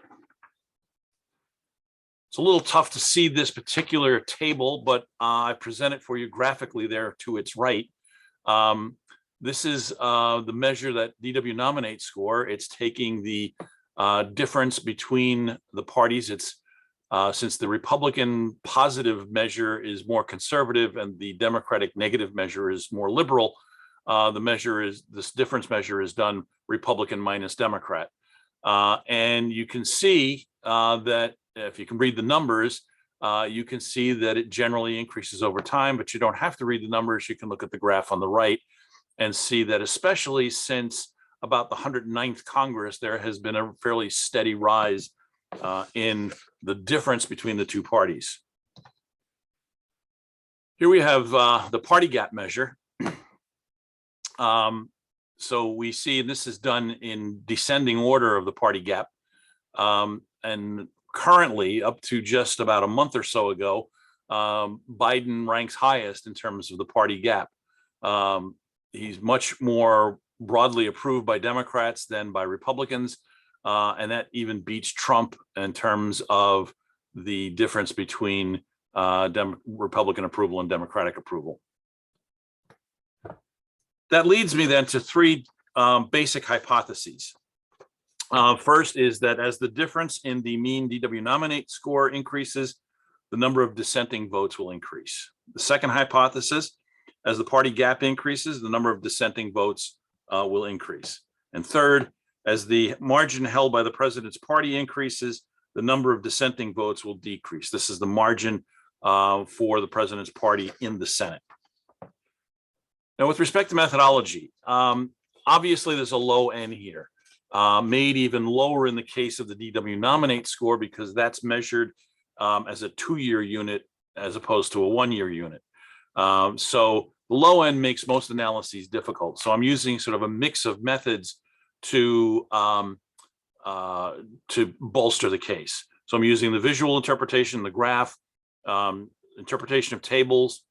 It's a little tough to see this particular table, but I present it for you graphically there to its right. This is the measure that DW Nominate score. It's taking the difference between the parties. It's since the Republican positive measure is more conservative and the Democratic negative measure is more liberal, this difference measure is done Republican minus Democrat. And you can see that if you can read the numbers, you can see that it generally increases over time, but you don't have to read the numbers. You can look at the graph on the right and see that especially since about the 109th Congress, there has been a fairly steady rise in the difference between the two parties. Here we have the party gap measure. So we see, and this is done in descending order of the party gap. And currently, up to just about a month or so ago, Biden ranks highest in terms of the party gap. He's much more broadly approved by Democrats than by Republicans. And that even beats Trump in terms of the difference between Republican approval and Democratic approval. That leads me then to three basic hypotheses. First is that as the difference in the mean DW Nominate score increases, the number of dissenting votes will increase. The second hypothesis, as the party gap increases, the number of dissenting votes will increase. And third, as the margin held by the president's party increases, the number of dissenting votes will decrease. This is the margin for the president's party in the Senate. Now, with respect to methodology, obviously there's a low N here, made even lower in the case of the DW Nominate score because that's measured as a 2-year unit as opposed to a 1-year unit. So the low end makes most analyses difficult. So I'm using sort of a mix of methods to bolster the case. So I'm using the visual interpretation, the graph, interpretation of tables,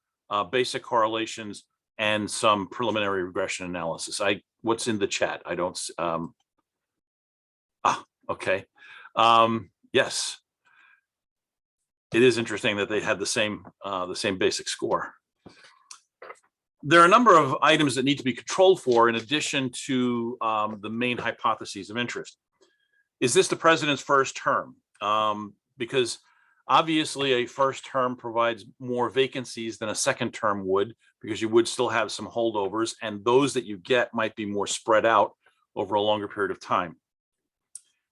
basic correlations, and some preliminary regression analysis. What's in the chat? I don't. Okay. Yes. It is interesting that they had the same basic score. There are a number of items that need to be controlled for in addition to the main hypotheses of interest. Is this the president's first term? Because obviously a first term provides more vacancies than a second term would, because you would still have some holdovers, and those that you get might be more spread out over a longer period of time.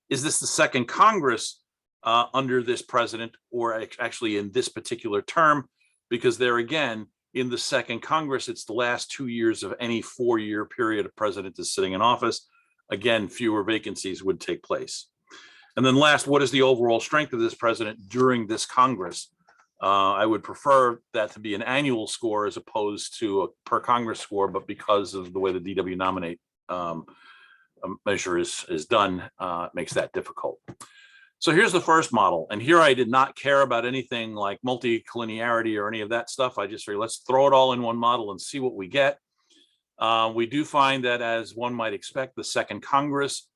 Is this the second Congress under this president, or actually in this particular term? Because there again, in the second Congress, it's the last 2 years of any 4-year period a president is sitting in office. Again, fewer vacancies would take place. And then last, what is the overall strength of this president during this Congress? I would prefer that to be an annual score as opposed to a per Congress score, but because of the way the DW nominate measure is done, it makes that difficult. So here's the first model. And here I did not care about anything like multicollinearity or any of that stuff. I just figured, let's throw it all in one model and see what we get. We do find that, as one might expect, the second Congress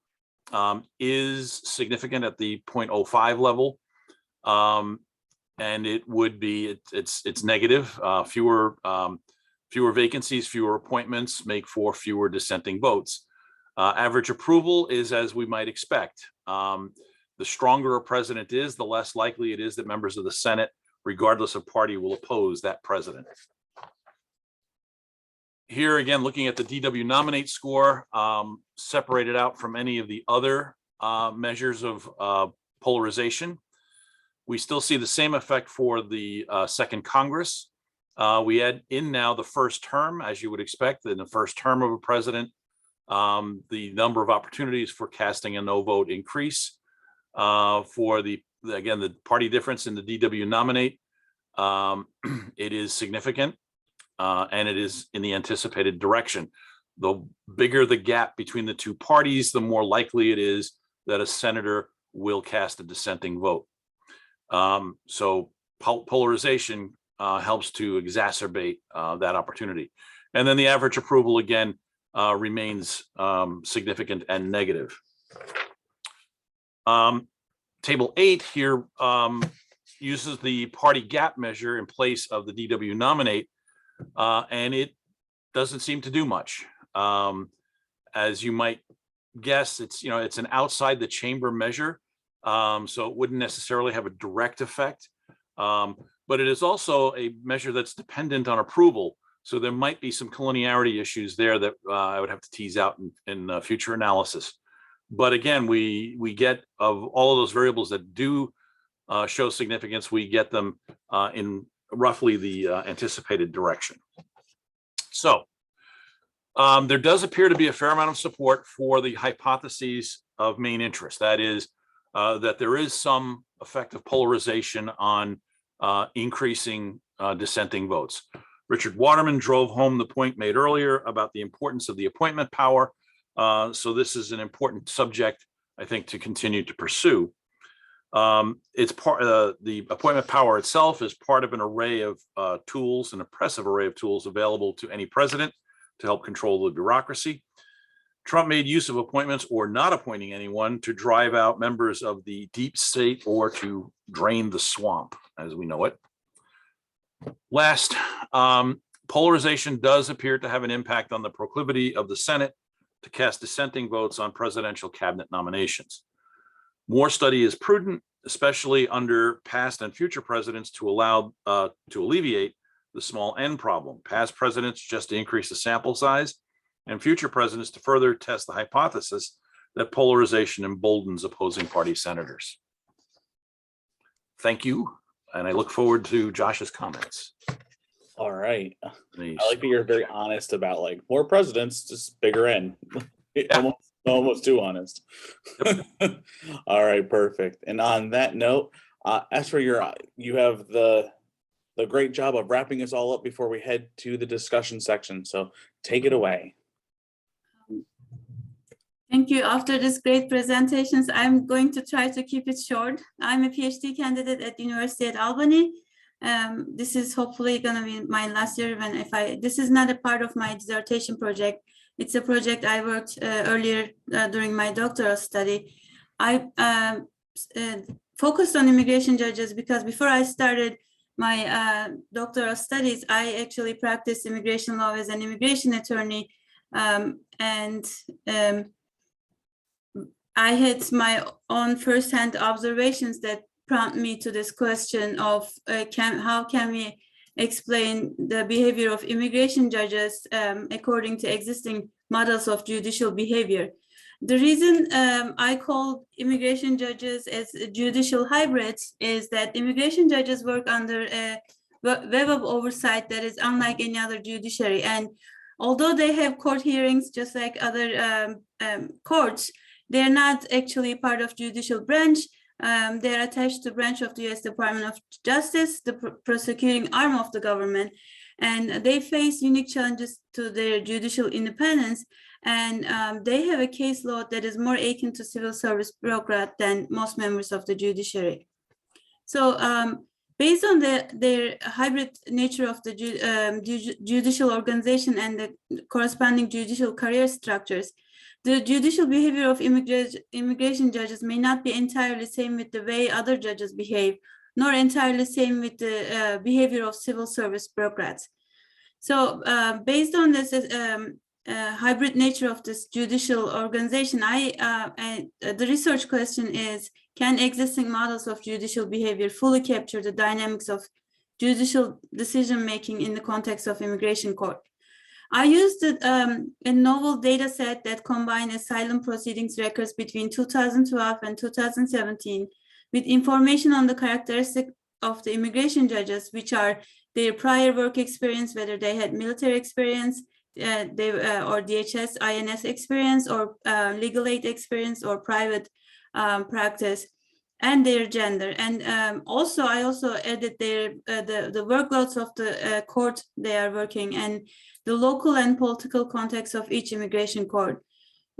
is significant at the 0.05 level. And it would be, it's negative. Fewer vacancies, fewer appointments make for fewer dissenting votes. Average approval is as we might expect. The stronger a president is, the less likely it is that members of the Senate, regardless of party, will oppose that president. Here again, looking at the DW nominate score, separated out from any of the other measures of polarization. We still see the same effect for the second Congress. We add in now the first term, as you would expect. In the first term of a president, the number of opportunities for casting a no vote increase. For the party difference in the DW nominate, it is significant, and it is in the anticipated direction. The bigger the gap between the two parties, the more likely it is that a senator will cast a dissenting vote. So polarization helps to exacerbate that opportunity. And then the average approval again remains significant and negative. Table 8 here uses the party gap measure in place of the DW nominate, and it doesn't seem to do much. As you might guess, it's an outside the chamber measure, so it wouldn't necessarily have a direct effect, but it is also a measure that's dependent on approval. So there might be some collinearity issues there that I would have to tease out in future analysis. But again, we get, of all of those variables that do show significance, we get them in roughly the anticipated direction. So there does appear to be a fair amount of support for the hypotheses of main interest. That is, that there is some effect of polarization on increasing dissenting votes. Richard Waterman drove home the point made earlier about the importance of the appointment power. So this is an important subject, I think, to continue to pursue. It's part the appointment power itself is part of an array of tools, an oppressive array of tools available to any president to help control the bureaucracy. Trump made use of appointments or not appointing anyone to drive out members of the deep state or to drain the swamp, as we know it. Last, polarization does appear to have an impact on the proclivity of the Senate to cast dissenting votes on presidential cabinet nominations. More study is prudent, especially under past and future presidents, to alleviate the small n problem. Past presidents just to increase the sample size, and future presidents to further test the hypothesis that polarization emboldens opposing party senators. Thank you, and I look forward to Josh's comments. All right. I like that you're very honest about, like, more presidents, just bigger N. Yeah. Almost too honest. Yep. All right, perfect. And on that note, as for you have the the great job of wrapping us all up before we head to the discussion section. So take it away. Thank you. After this great presentations, I'm going to try to keep it short. I'm a PhD candidate at the University at Albany. This is hopefully going to be my last year this is not a part of my dissertation project. It's a project I worked earlier during my doctoral study. I focused on immigration judges because before I started my doctoral studies, I actually practiced immigration law as an immigration attorney, I had my own firsthand observations that prompt me to this question of how can we explain the behavior of immigration judges according to existing models of judicial behavior. The reason I call immigration judges as judicial hybrids is that immigration judges work under a web of oversight that is unlike any other judiciary. And although they have court hearings just like other courts, they're not actually part of judicial branch. They're attached to branch of the U.S. Department of Justice, the prosecuting arm of the government, and they face unique challenges to their judicial independence. And they have a caseload that is more akin to civil service bureaucrat than most members of the judiciary. So based on their hybrid nature of the judicial organization and the corresponding judicial career structures, the judicial behavior of immigration judges may not be entirely same with the way other judges behave, nor entirely same with the behavior of civil service bureaucrats. So based on this hybrid nature of this judicial organization, the research question is, can existing models of judicial behavior fully capture the dynamics of judicial decision-making in the context of immigration court? I used a novel data set that combined asylum proceedings records between 2012 and 2017 with information on the characteristics of the immigration judges, which are their prior work experience, whether they had military experience, or DHS, INS experience, or legal aid experience, or private practice, and their gender. And I also added the workloads of the court they are working and the local and political context of each immigration court.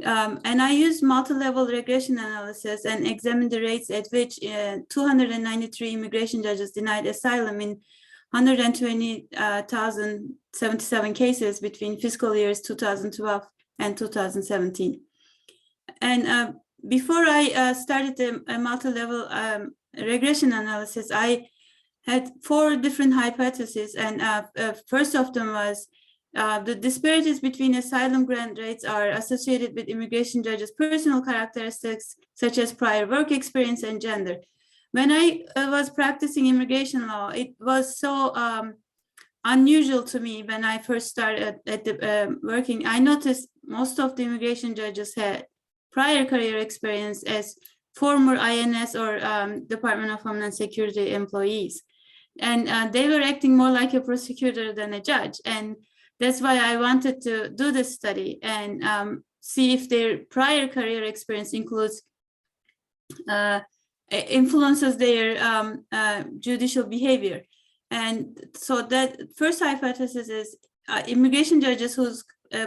And I used multi-level regression analysis and examined the rates at which 293 immigration judges denied asylum in 120,077 cases between fiscal years 2012 and 2017. And before I started the multi-level regression analysis, I had 4 different hypotheses. And first of them was the disparities between asylum grant rates are associated with immigration judges' personal characteristics, such as prior work experience and gender. When I was practicing immigration law, it was so unusual to me when I first started at the working. I noticed most of the immigration judges had prior career experience as former INS or Department of Homeland Security employees. And they were acting more like a prosecutor than a judge. And that's why I wanted to do this study and see if their prior career experience influences their judicial behavior. And so that first hypothesis is immigration judges whose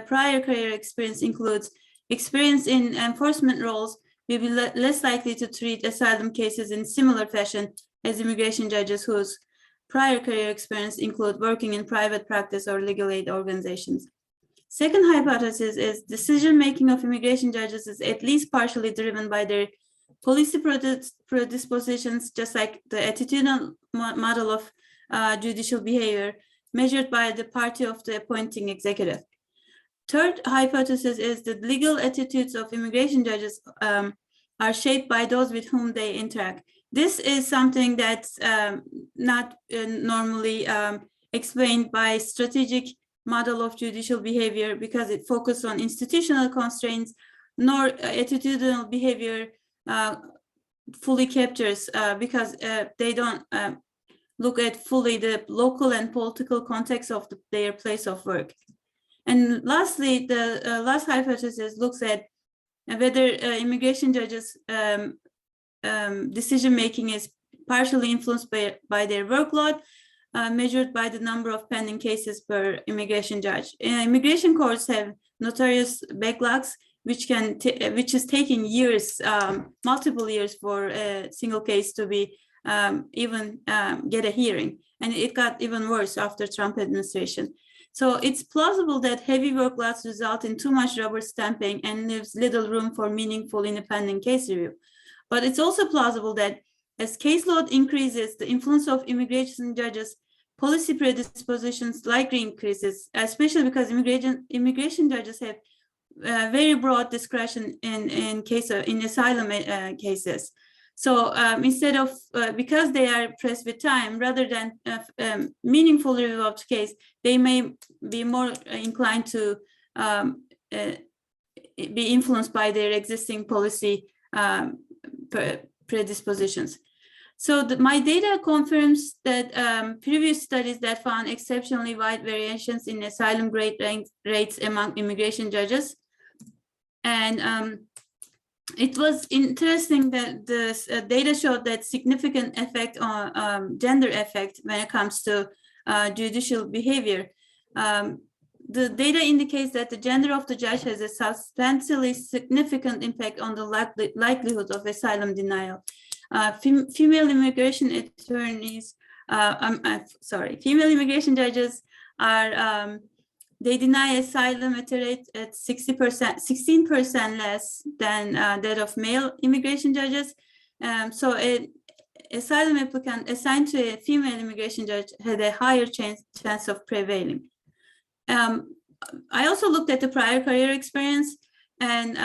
prior career experience includes experience in enforcement roles will be less likely to treat asylum cases in similar fashion as immigration judges whose prior career experience include working in private practice or legal aid organizations. Second hypothesis is decision-making of immigration judges is at least partially driven by their policy predispositions, just like the attitudinal model of judicial behavior measured by the party of the appointing executive. Third hypothesis is that legal attitudes of immigration judges are shaped by those with whom they interact. This is something that's not normally explained by strategic model of judicial behavior because it focuses on institutional constraints, nor attitudinal behavior fully captures because they don't look at fully the local and political context of their place of work. And lastly, the last hypothesis looks at whether immigration judges' decision-making is partially influenced by their workload, measured by the number of pending cases per immigration judge. Immigration courts have notorious backlogs, which is taking years, multiple years for a single case to be get a hearing. And it got even worse after Trump administration. So it's plausible that heavy workloads result in too much rubber stamping and leaves little room for meaningful independent case review. But it's also plausible that as caseload increases, the influence of immigration judges' policy predispositions likely increases, especially because immigration judges have very broad discretion in asylum cases. So instead of, because they are pressed with time, rather than meaningful review of the case, they may be more inclined to be influenced by their existing policy predispositions. So my data confirms that previous studies that found exceptionally wide variations in asylum grade rates among immigration judges. And it was interesting that this data showed that significant effect on gender effect when it comes to judicial behavior. The data indicates that the gender of the judge has a substantially significant impact on the likelihood of asylum denial. Female immigration attorneys, female immigration judges are, they deny asylum at a rate at 16% less than that of male immigration judges. So an asylum applicant assigned to a female immigration judge had a higher chance of prevailing. I also looked at the prior career experience, and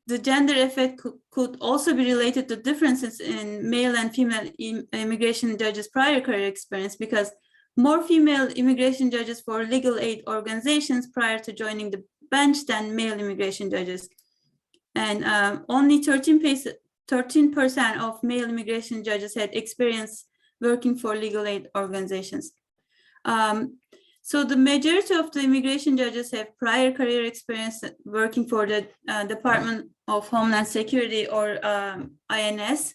the gender effect could also be related to differences in male and female immigration judges' prior career experience, because more female immigration judges for legal aid organizations prior to joining the bench than male immigration judges. And only 13% of male immigration judges had experience working for legal aid organizations. So the majority of the immigration judges have prior career experience working for the Department of Homeland Security, or INS.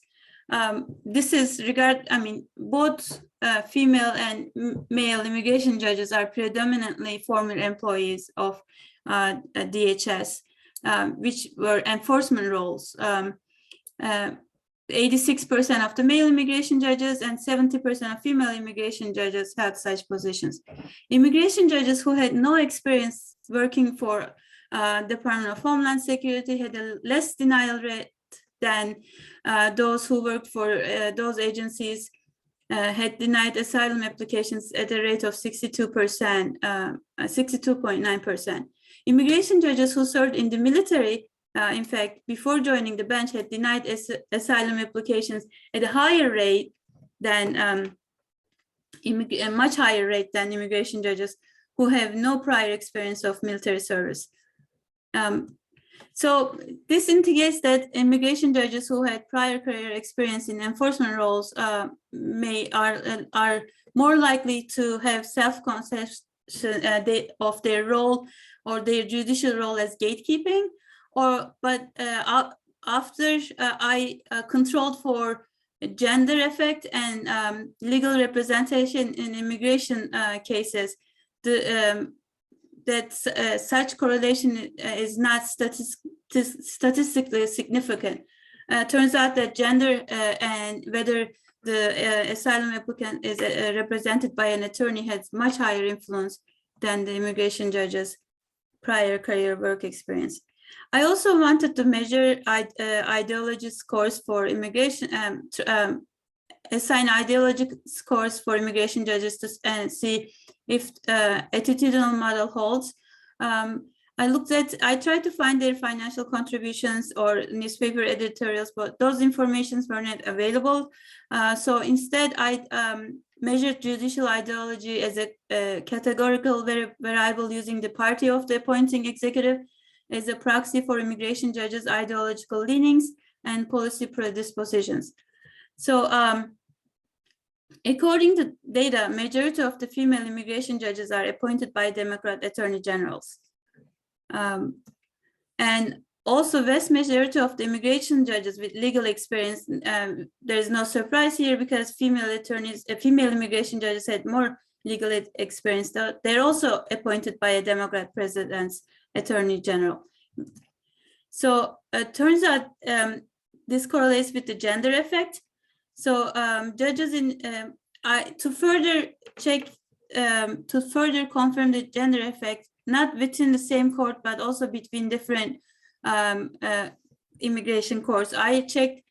This is both female and male immigration judges are predominantly former employees of DHS, which were enforcement roles. 86% of the male immigration judges and 70% of female immigration judges had such positions. Immigration judges who had no experience working for Department of Homeland Security had a less denial rate than those who worked for those agencies, had denied asylum applications at a rate of 62.9%. Immigration judges who served in the military, in fact, before joining the bench, had denied asylum applications at a higher rate than a much higher rate than immigration judges who have no prior experience of military service. So this indicates that immigration judges who had prior career experience in enforcement roles are more likely to have self-conception of their role or their judicial role as gatekeeping. But after I controlled for gender effect and legal representation in immigration cases, such correlation is not statistically significant. Turns out that gender and whether the asylum applicant is represented by an attorney has much higher influence than the immigration judge's prior career work experience. I also wanted to measure ideology scores for immigration, assign ideology scores for immigration judges to see if attitudinal model holds. I tried to find their financial contributions or newspaper editorials, but those informations were not available. So instead, I measured judicial ideology as a categorical variable using the party of the appointing executive as a proxy for immigration judges' ideological leanings and policy predispositions. So according to data, majority of the female immigration judges are appointed by Democrat attorney generals. And also, vast majority of the immigration judges with legal experience, there is no surprise here because female attorneys, female immigration judges had more legal experience. They're also appointed by a Democrat president's attorney general. So it turns out this correlates with the gender effect. So judges to further check, to further confirm the gender effect, not within the same court, but also between different immigration courts. I checked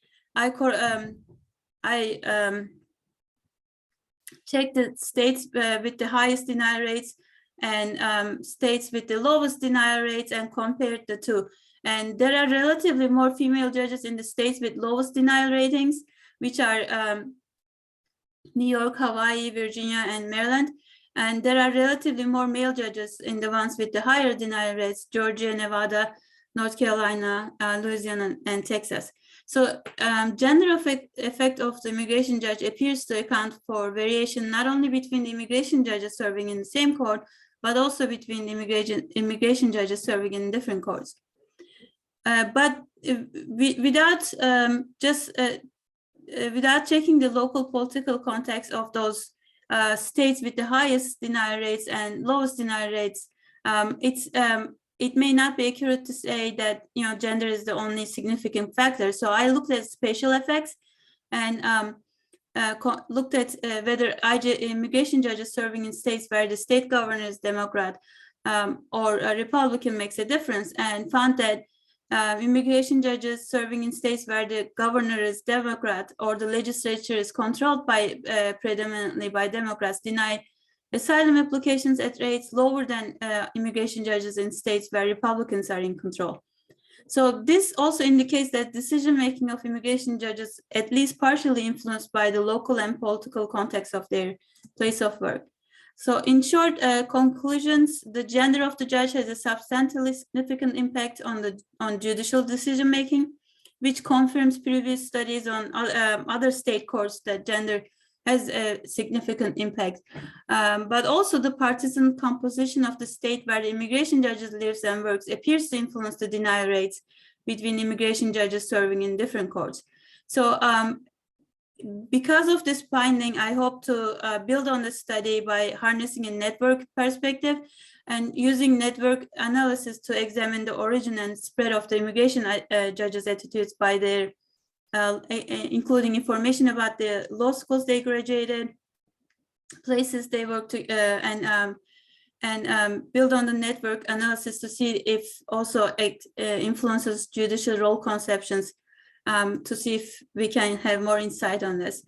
the states with the highest denial rates and states with the lowest denial rates and compared the two. And there are relatively more female judges in the states with lowest denial ratings, which are New York, Hawaii, Virginia, and Maryland. And there are relatively more male judges in the ones with the higher denial rates, Georgia, Nevada, North Carolina, Louisiana, and Texas. So gender effect of the immigration judge appears to account for variation not only between the immigration judges serving in the same court, but also between the immigration judges serving in different courts. But without without checking the local political context of those states with the highest denial rates and lowest denial rates, it may not be accurate to say that gender is the only significant factor. So I looked at spatial effects and looked at whether immigration judges serving in states where the state governor is Democrat or a Republican makes a difference, and found that immigration judges serving in states where the governor is Democrat or the legislature is controlled by predominantly by Democrats deny asylum applications at rates lower than immigration judges in states where Republicans are in control. So this also indicates that decision-making of immigration judges at least partially influenced by the local and political context of their place of work. So in short, conclusions, the gender of the judge has a substantially significant impact on judicial decision-making, which confirms previous studies on other state courts that gender has a significant impact. But also the partisan composition of the state where the immigration judges lives and works appears to influence the denial rates between immigration judges serving in different courts. So because of this finding, I hope to build on the study by harnessing a network perspective and using network analysis to examine the origin and spread of the immigration judges' attitudes by their including information about the law schools they graduated, places they worked to, and build on the network analysis to see if also it influences judicial role conceptions, to see if we can have more insight on this.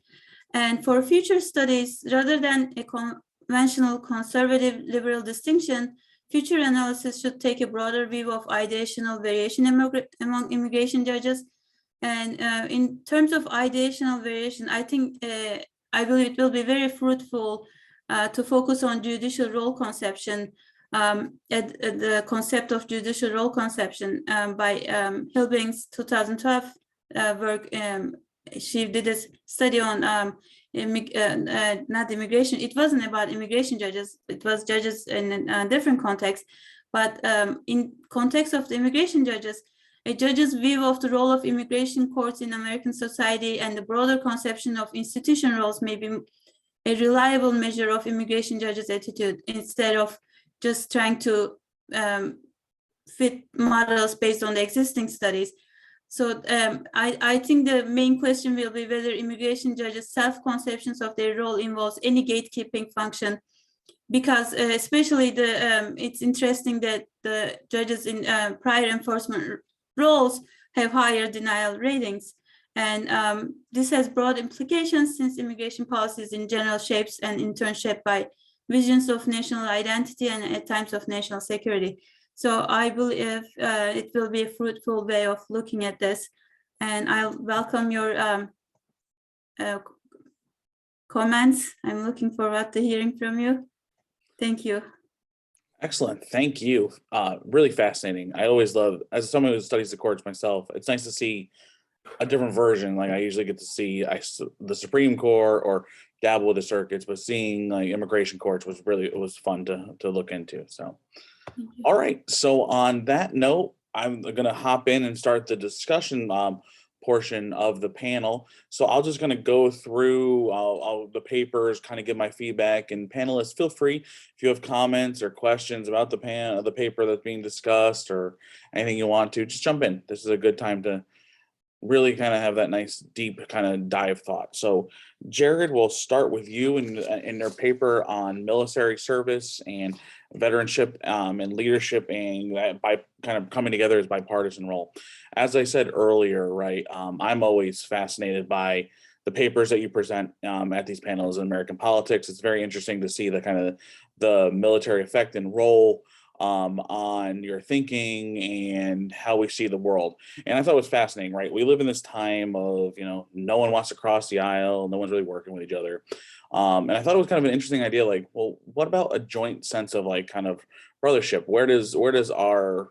And for future studies, rather than a conventional conservative liberal distinction, future analysis should take a broader view of ideational variation among immigration judges. And in terms of ideational variation, I think, I believe it will be very fruitful to focus on judicial role conception, at the concept of judicial role conception by Hilbing's 2012 work. She did a study on not immigration. It wasn't about immigration judges. It was judges in a different context. But in context of the immigration judges, a judge's view of the role of immigration courts in American society and the broader conception of institution roles may be a reliable measure of immigration judges' attitude instead of just trying to fit models based on the existing studies. So I think the main question will be whether immigration judges' self-conceptions of their role involves any gatekeeping function, because especially it's interesting that the judges in prior enforcement roles have higher denial ratings. And this has broad implications since immigration policies in general shapes and in turn shaped by visions of national identity and at times of national security. So I believe it will be a fruitful way of looking at this. And I'll welcome your comments. I'm looking forward to hearing from you. Thank you. Excellent. Thank you. Really fascinating. I always love, as someone who studies the courts myself, it's nice to see a different version. Like I usually get to see the Supreme Court or dabble with the circuits, but seeing like immigration courts was really, it was fun to look into. So, all right. So on that note, I'm gonna hop in and start the discussion portion of the panel. So I'll just gonna go through the papers, kind of give my feedback, and panelists, feel free if you have comments or questions about the paper that's being discussed or anything you want to, just jump in. This is a good time to really kind of have that nice deep kind of dive thought. So Jared, we'll start with you in their paper on military service and veteranship and leadership, and that by kind of coming together as bipartisan role. As I said earlier, right, I'm always fascinated by the papers that you present at these panels in American politics. It's very interesting to see the kind of the military effect and role on your thinking and how we see the world. And I thought it was fascinating, right? We live in this time of, no one wants to cross the aisle, no one's really working with each other. And I thought it was kind of an interesting idea, like, well, what about a joint sense of like kind of brothership? Where does our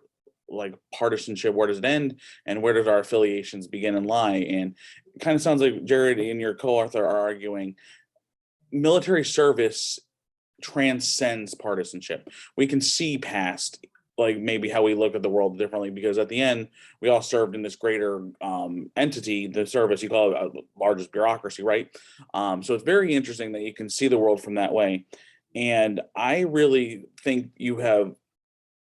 like partisanship, where does it end, and where does our affiliations begin and lie? And it kind of sounds like Jared and your co-author are arguing military service transcends partisanship. We can see past like maybe how we look at the world differently, because at the end we all served in this greater entity, the service, you call it a largest bureaucracy, right? So it's very interesting that you can see the world from that way. And I really think you have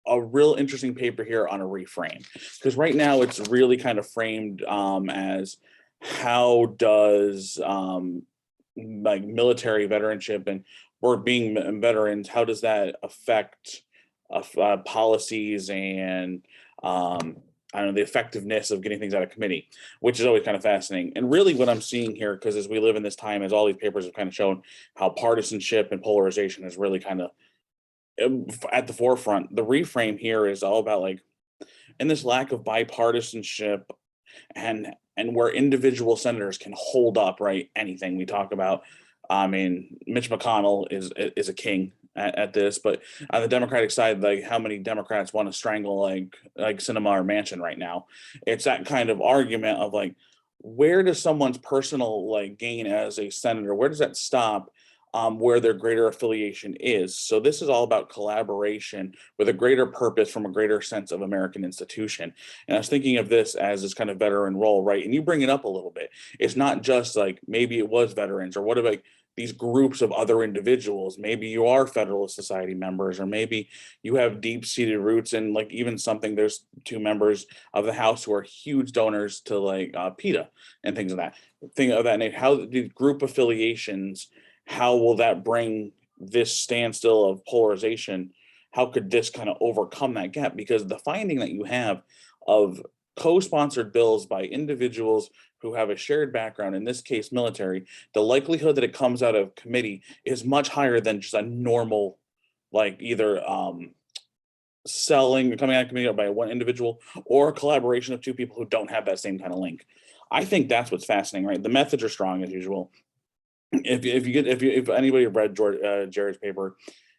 a real interesting paper here on a reframe, because right now it's really kind of framed as how does like military veteranship and or being veterans, how does that affect policies and I don't know, the effectiveness of getting things out of committee, which is always kind of fascinating. And really what I'm seeing here, because as we live in this time, as all these papers have kind of shown how partisanship and polarization is really kind of at the forefront, the reframe here is all about like, in this lack of bipartisanship and where individual senators can hold up, right, anything we talk about. I mean, Mitch McConnell is a king at this, but on the Democratic side, like how many Democrats want to strangle like Sinema or Manchin right now? It's that kind of argument of like, where does someone's personal like gain as a senator, where does that stop? Where their greater affiliation is. So this is all about collaboration with a greater purpose from a greater sense of American institution. And I was thinking of this as this kind of veteran role, right? And you bring it up a little bit. It's not just like maybe it was veterans, or what about these groups of other individuals? Maybe you are Federalist Society members, or maybe you have deep-seated roots in like even something. There's two members of the House who are huge donors to like PETA and things of that nature. How the group affiliations, how will that bring this standstill of polarization? How could this kind of overcome that gap? Because the finding that you have of co-sponsored bills by individuals who have a shared background, in this case military, the likelihood that it comes out of committee is much higher than just a normal, like either coming out of committee by one individual or a collaboration of two people who don't have that same kind of link. I think that's what's fascinating, right? The methods are strong as usual. If anybody read Jared's paper,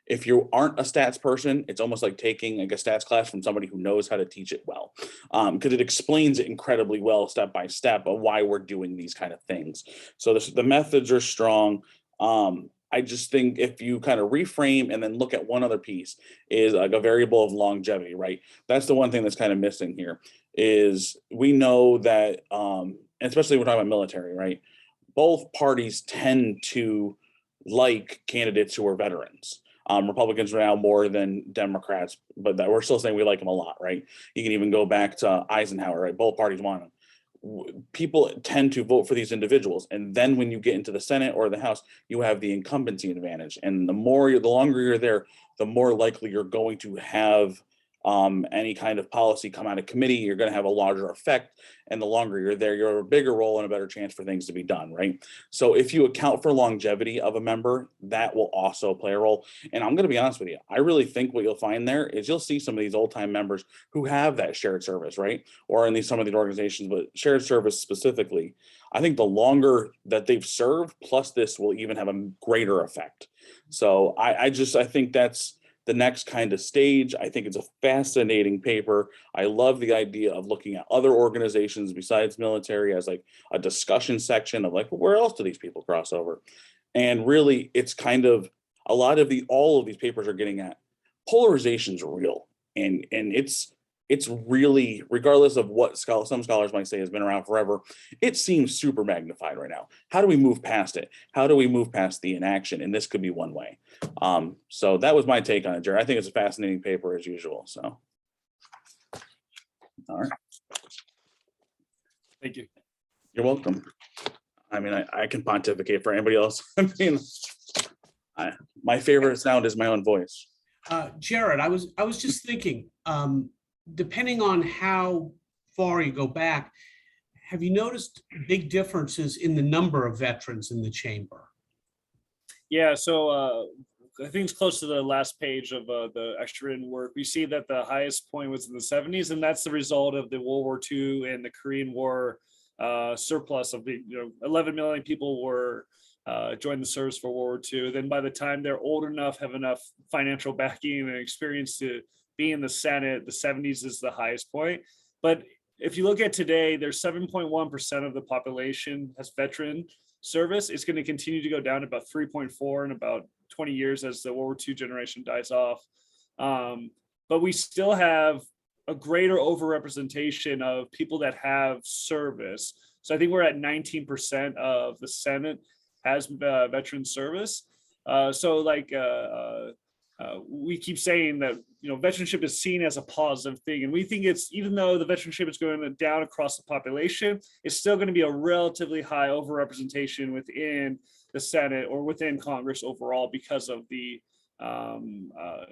if you aren't a stats person, it's almost like taking like a stats class from somebody who knows how to teach it well, because it explains it incredibly well, step by step, of why we're doing these kind of things. So the methods are strong. I just think if you kind of reframe and then look at one other piece, is like a variable of longevity, right? That's the one thing that's kind of missing here. Is we know that, especially when we're talking about military, right? Both parties tend to like candidates who are veterans. Republicans are now more than Democrats, but that we're still saying we like them a lot, right? You can even go back to Eisenhower, right? Both parties want them. People tend to vote for these individuals, and then when you get into the Senate or the House, you have the incumbency advantage. And the longer you're there, the more likely you're going to have any kind of policy come out of committee. You're going to have a larger effect, and the longer you're there, you're a bigger role and a better chance for things to be done, right? So if you account for longevity of a member, that will also play a role. And I'm going to be honest with you, I really think what you'll find there is you'll see some of these old time members who have that shared service, right? Or in some of these organizations, but shared service specifically. I think the longer that they've served, plus this will even have a greater effect. So I think that's the next kind of stage. I think it's a fascinating paper. I love the idea of looking at other organizations besides military as like a discussion section of like, where else do these people cross over? And really, it's kind of all of these papers are getting at polarization's real, and it's it's really, regardless of what some scholars might say has been around forever, it seems super magnified right now. How do we move past it? How do we move past the inaction? And this could be one way. So that was my take on it, Jared. I think it's a fascinating paper as usual. So, all right. Thank you. You're welcome. I mean, I can pontificate for anybody else. I mean, my favorite sound is my own voice. Jared, I was just thinking, depending on how far you go back, have you noticed big differences in the number of veterans in the chamber? Yeah, so I think it's close to the last page of the extra written work. We see that the highest point was in the 70s, and that's the result of the World War II and the Korean War surplus of the 11 million people were joined the service for World War II. Then by the time they're old enough, have enough financial backing and experience to be in the Senate, the 70s is the highest point. But if you look at today, there's 7.1% of the population has veteran service. It's going to continue to go down to about 3.4 in about 20 years as the World War II generation dies off. But we still have a greater overrepresentation of people that have service. So I think we're at 19% of the Senate has veteran service. So like we keep saying that veteranship is seen as a positive thing, and we think it's, even though the veteranship is going down across the population, it's still going to be a relatively high overrepresentation within the Senate or within Congress overall because of the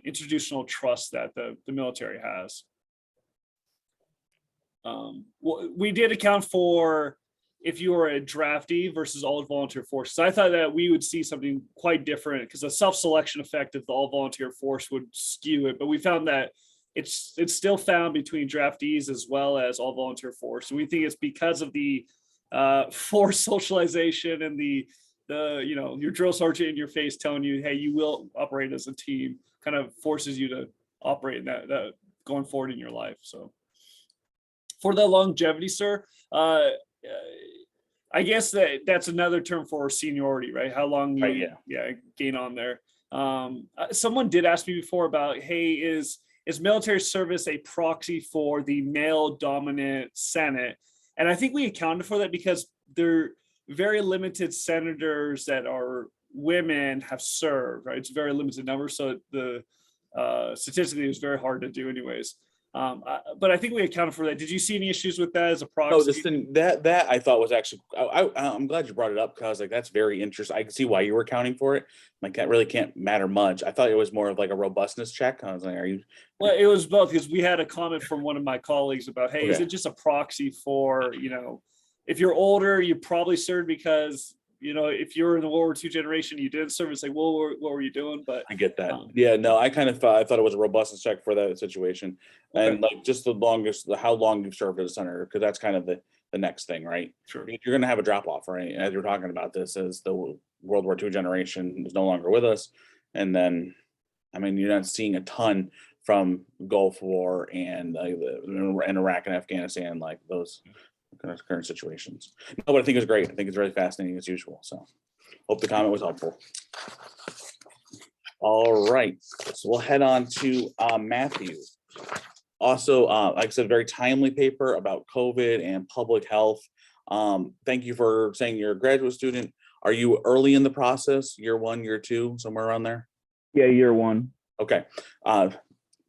institutional trust that the military has. We did account for if you were a draftee versus all volunteer force. So I thought that we would see something quite different because the self-selection effect of the all volunteer force would skew it. But we found that it's still found between draftees as well as all volunteer force. And we think it's because of the force socialization and the your drill sergeant in your face telling you, hey, you will operate as a team, kind of forces you to operate in that going forward in your life. So for the longevity, sir, I guess that's another term for seniority, right? How long you gain on there. Someone did ask me before about, hey, is military service a proxy for the male dominant Senate? And I think we accounted for that because there are very limited senators that are women have served, right? It's a very limited number. So the statistically it's very hard to do anyways. But I think we accounted for that. Did you see any issues with that as a proxy? No, this thing that I thought was actually, I'm glad you brought it up because like that's very interesting. I can see why you were accounting for it. Like that really can't matter much. I thought it was more of like a robustness check. I was like, are you? Well, it was both because we had a comment from one of my colleagues about, hey, is it just a proxy for, if you're older, you probably served because, if you're in the World War II generation, you didn't serve. It's like, well, what were you doing? But I get that. Yeah, no, I kind of thought it was a robustness check for that situation. Okay. And like just how long you've served as a senator, because that's kind of the next thing, right? Sure. You're going to have a drop off, right? As you're talking about this, as the World War II generation is no longer with us. And then, I mean, you're not seeing a ton from Gulf War and Iraq and Afghanistan, like those current situations. No, but I think it's great. I think it's really fascinating as usual. So hope the comment was helpful. All right, so we'll head on to Matthew. Also, like I said, very timely paper about COVID and public health. Thank you for saying you're a graduate student. Are you early in the process? Year 1, year 2, somewhere around there? Yeah, year 1. Okay.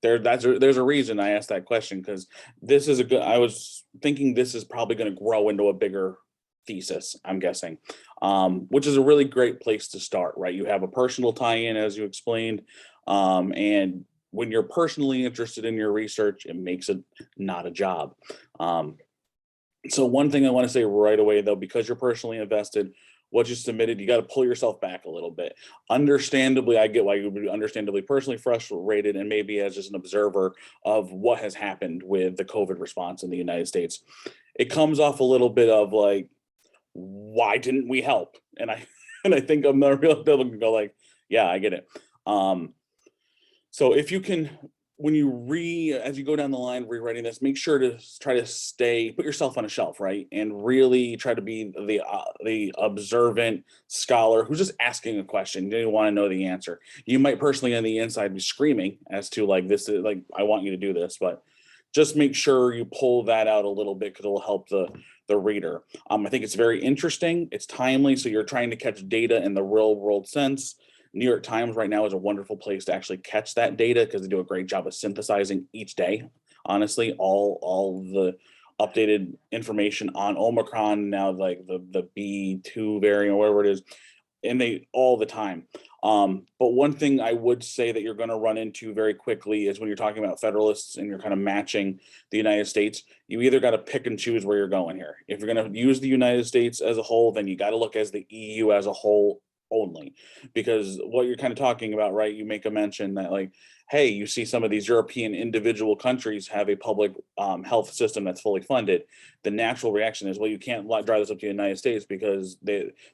There's a reason I asked that question, because this is I was thinking this is probably going to grow into a bigger thesis, I'm guessing, which is a really great place to start, right? You have a personal tie-in, as you explained, and when you're personally interested in your research, it makes it not a job. So one thing I want to say right away, though, because you're personally invested, what you submitted, you got to pull yourself back a little bit. Understandably, I get why you would be understandably personally frustrated, and maybe as just an observer of what has happened with the COVID response in the United States. It comes off a little bit of like, why didn't we help? And I think I'm not real able to go like, yeah, I get it. So if you can, when you as you go down the line rewriting this, make sure to try to put yourself on a shelf, right? And really try to be the observant scholar who's just asking a question. You want to know the answer. You might personally on the inside be screaming as to like, this is like, I want you to do this, but just make sure you pull that out a little bit because it'll help the reader. I think it's very interesting. It's timely. So you're trying to catch data in the real world sense. New York Times right now is a wonderful place to actually catch that data because they do a great job of synthesizing each day. Honestly, all the updated information on Omicron now, like the B2 variant or whatever it is, and they all the time. But one thing I would say that you're going to run into very quickly is when you're talking about Federalists and you're kind of matching the United States, you either got to pick and choose where you're going here. If you're going to use the United States as a whole, then you got to look as the EU as a whole only, because what you're kind of talking about, right? You make a mention that like, hey, you see some of these European individual countries have a public health system that's fully funded. The natural reaction is, well, you can't drive this up to the United States because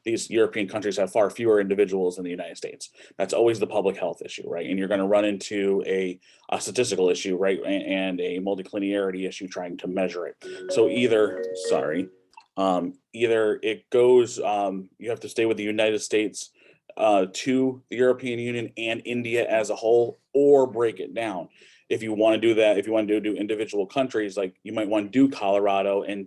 these European countries have far fewer individuals than the United States. That's always the public health issue, right? And you're going to run into a statistical issue, right? And a multilinearity issue trying to measure it. So either it goes, you have to stay with the United States to the European Union and India as a whole, or break it down. If you want to do that, if you want to do individual countries, like you might want to do Colorado and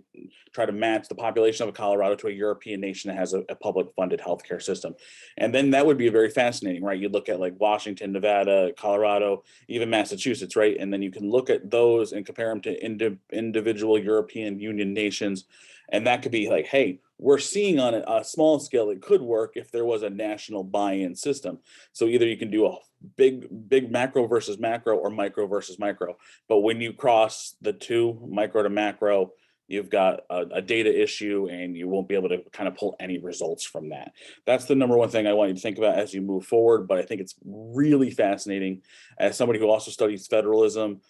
try to match the population of Colorado to a European nation that has a public funded healthcare system. And then that would be very fascinating, right? You look at like Washington, Nevada, Colorado, even Massachusetts, right? And then you can look at those and compare them to individual European Union nations. And that could be like, hey, we're seeing on a small scale it could work if there was a national buy-in system. So either you can do a big macro versus macro or micro versus micro. But when you cross the two, micro to macro, you've got a data issue and you won't be able to kind of pull any results from that. That's the number one thing I want you to think about as you move forward. But I think it's really fascinating. As somebody who also studies federalism,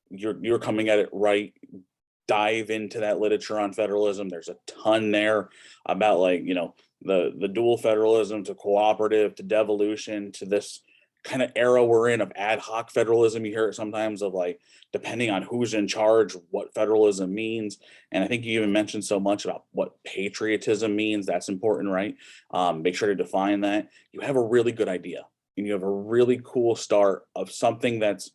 you're coming at it right. Dive into that literature on federalism. There's a ton there about like, you know, the dual federalism to cooperative to devolution to this kind of era we're in of ad hoc federalism. You hear it sometimes of like, depending on who's in charge, what federalism means. And I think you even mentioned so much about what patriotism means. That's important, right? Make sure to define that. You have a really good idea and you have a really cool start of something that's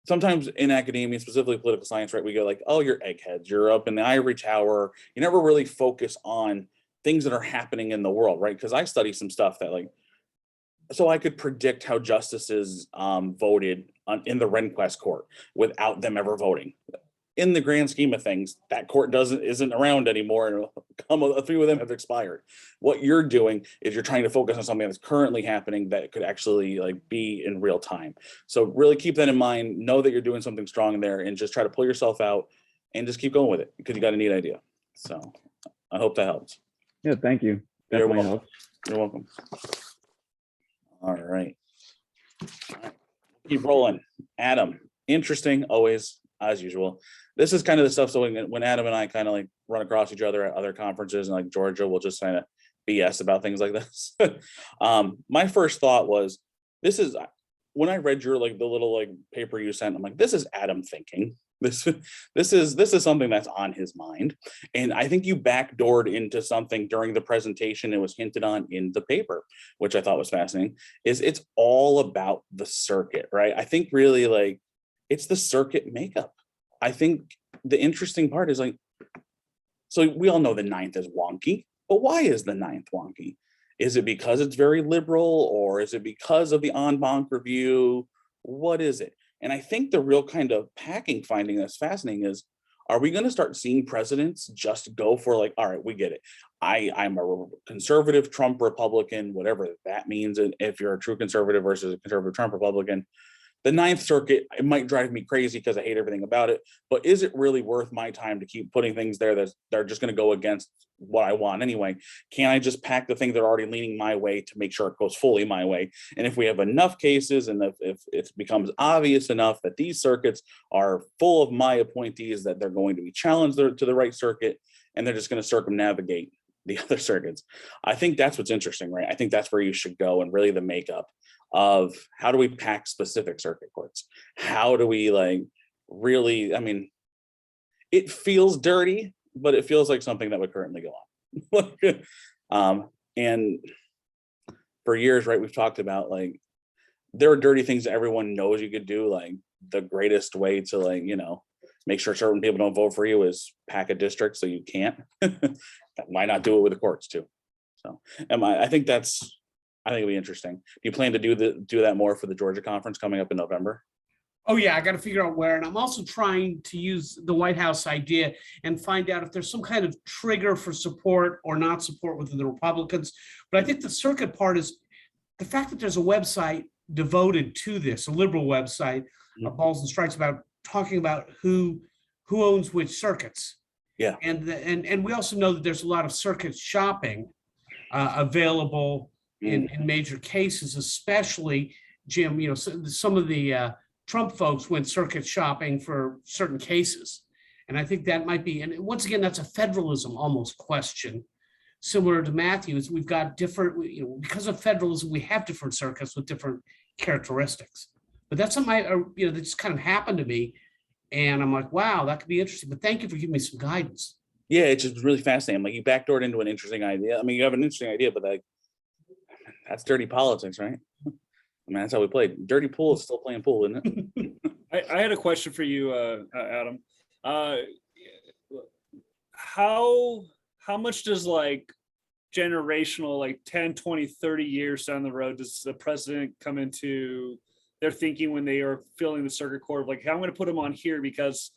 sometimes in academia, specifically political science, right, we go like, oh, you're eggheads, you're up in the ivory tower. You never really focus on things that are happening in the world, right? Because I study some stuff that like, so I could predict how justices voted in the Rehnquist court without them ever voting. In the grand scheme of things, that court isn't around anymore, and a few of them have expired. What you're doing is you're trying to focus on something that's currently happening that could actually like be in real time. So really keep that in mind. Know that you're doing something strong there, and just try to pull yourself out and just keep going with it because you got a neat idea. So I hope that helps. Yeah, thank you. You're Definitely welcome. helps. You're welcome. All right. Keep rolling. Adam, interesting always, as usual. This is kind of the stuff. So when Adam and I kind of like run across each other at other conferences and like Georgia, we'll just kind of BS about things like this. My first thought was, this is when I read your like the little like paper you sent, I'm like, this is Adam thinking. This is something that's on his mind. And I think you backdoored into something during the presentation. It was hinted on in the paper, which I thought was fascinating, is it's all about the circuit, right? I think really like it's the circuit makeup. I think the interesting part is like, so we all know the ninth is wonky, but why is the ninth wonky? Is it because it's very liberal, or is it because of the en banc review? What is it? And I think the real kind of packing finding that's fascinating is, are we going to start seeing presidents just go for like, all right, we get it. I'm a conservative Trump Republican, whatever that means. If you're a true conservative versus a conservative Trump Republican, the Ninth Circuit, it might drive me crazy because I hate everything about it, but is it really worth my time to keep putting things there that are just going to go against what I want anyway? Can I just pack the things that are already leaning my way to make sure it goes fully my way? And if we have enough cases, and if it becomes obvious enough that these circuits are full of my appointees, that they're going to be challenged to the right circuit, and they're just going to circumnavigate the other circuits. I think that's what's interesting, right? I think that's where you should go, and really the makeup of how do we pack specific circuit courts? How do we like really, I mean, it feels dirty, but it feels like something that would currently go on. And for years, right, we've talked about like, there are dirty things that everyone knows you could do, like the greatest way to like, you know, make sure certain people don't vote for you is pack a district so you can't. Why not do it with the courts too? So I think it'll be interesting. Do you plan to do that more for the Georgia conference coming up in November? Oh yeah, I got to figure out where. And I'm also trying to use the White House idea and find out if there's some kind of trigger for support or not support within the Republicans. But I think the circuit part is the fact that there's a website devoted to this, a liberal website, Balls and Strikes, about talking about who owns which circuits. Yeah. And we also know that there's a lot of circuit shopping available in major cases, especially, Jim, some of the Trump folks went circuit shopping for certain cases. And I think that might be, and once again, that's a federalism almost question. Similar to Matthew's, we've got different, because of federalism, we have different circuits with different characteristics. But that's something that just kind of happened to me. And I'm like, wow, that could be interesting. But thank you for giving me some guidance. Yeah, it's just really fascinating. Like, you backdoored into an interesting idea. I mean, you have an interesting idea, but that's dirty politics, right? I mean, that's how we played. Dirty pool is still playing pool, isn't it? I had a question for you, Adam. How much does generational, 10, 20, 30 years down the road, does the president come into their thinking when they are filling the circuit court of I'm going to put him on here because,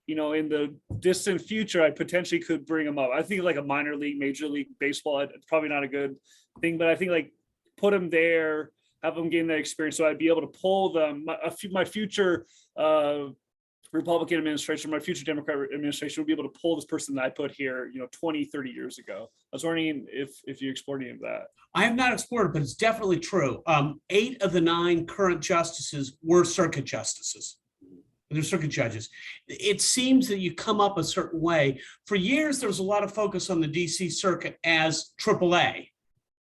in the distant future, I potentially could bring him up. I think a minor league, major league baseball, it's probably not a good thing, but I think put him there, have them gain that experience, so I'd be able to pull them. My future Republican administration, my future Democrat administration would be able to pull this person that I put here, 20, 30 years ago. I was wondering if you explored any of that. I have not explored it, but it's definitely true. 8 of the 9 current justices were circuit justices. They're circuit judges. It seems that you come up a certain way. For years, there was a lot of focus on the DC circuit as AAA.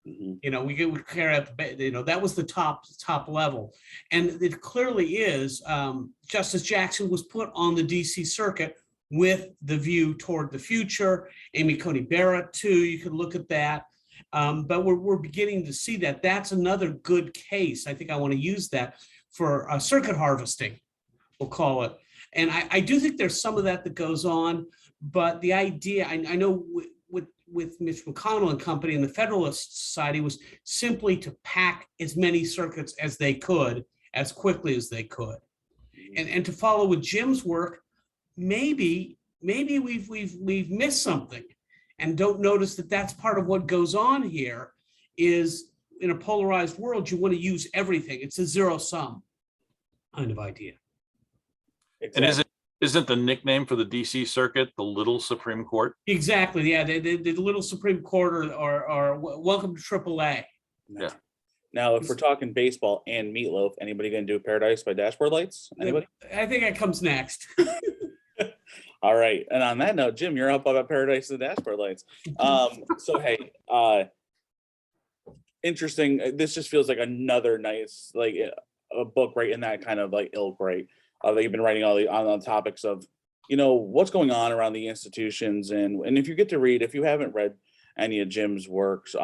We carry out that was the top level, and it clearly is. Justice Jackson was put on the DC circuit with the view toward the future. Amy Coney Barrett too. You could look at that, but we're beginning to see that. That's another good case. I think I want to use that for circuit harvesting, we'll call it. And I do think there's some of that goes on, but the idea I know with Mitch McConnell and company and the Federalist Society was simply to pack as many circuits as they could, as quickly as they could. And to follow with Jim's work, maybe we've missed something and don't notice that that's part of what goes on here. Is in a polarized world, you want to use everything. It's a zero sum kind of idea. Exactly. And isn't the nickname for the DC circuit the Little Supreme Court? Exactly. Yeah, the Little Supreme Court or welcome to AAA. Yeah. Now, if we're talking baseball and meatloaf, anybody going to do Paradise by Dashboard Lights? Anybody? I think that comes next. All right. And on that note, Jim, you're up about Paradise and Dashboard Lights. So, hey, interesting. This just feels like another nice, a book right in that kind of ilk, right? That you've been writing on topics of, what's going on around the institutions. And if you get to read, if you haven't read any of Jim's works,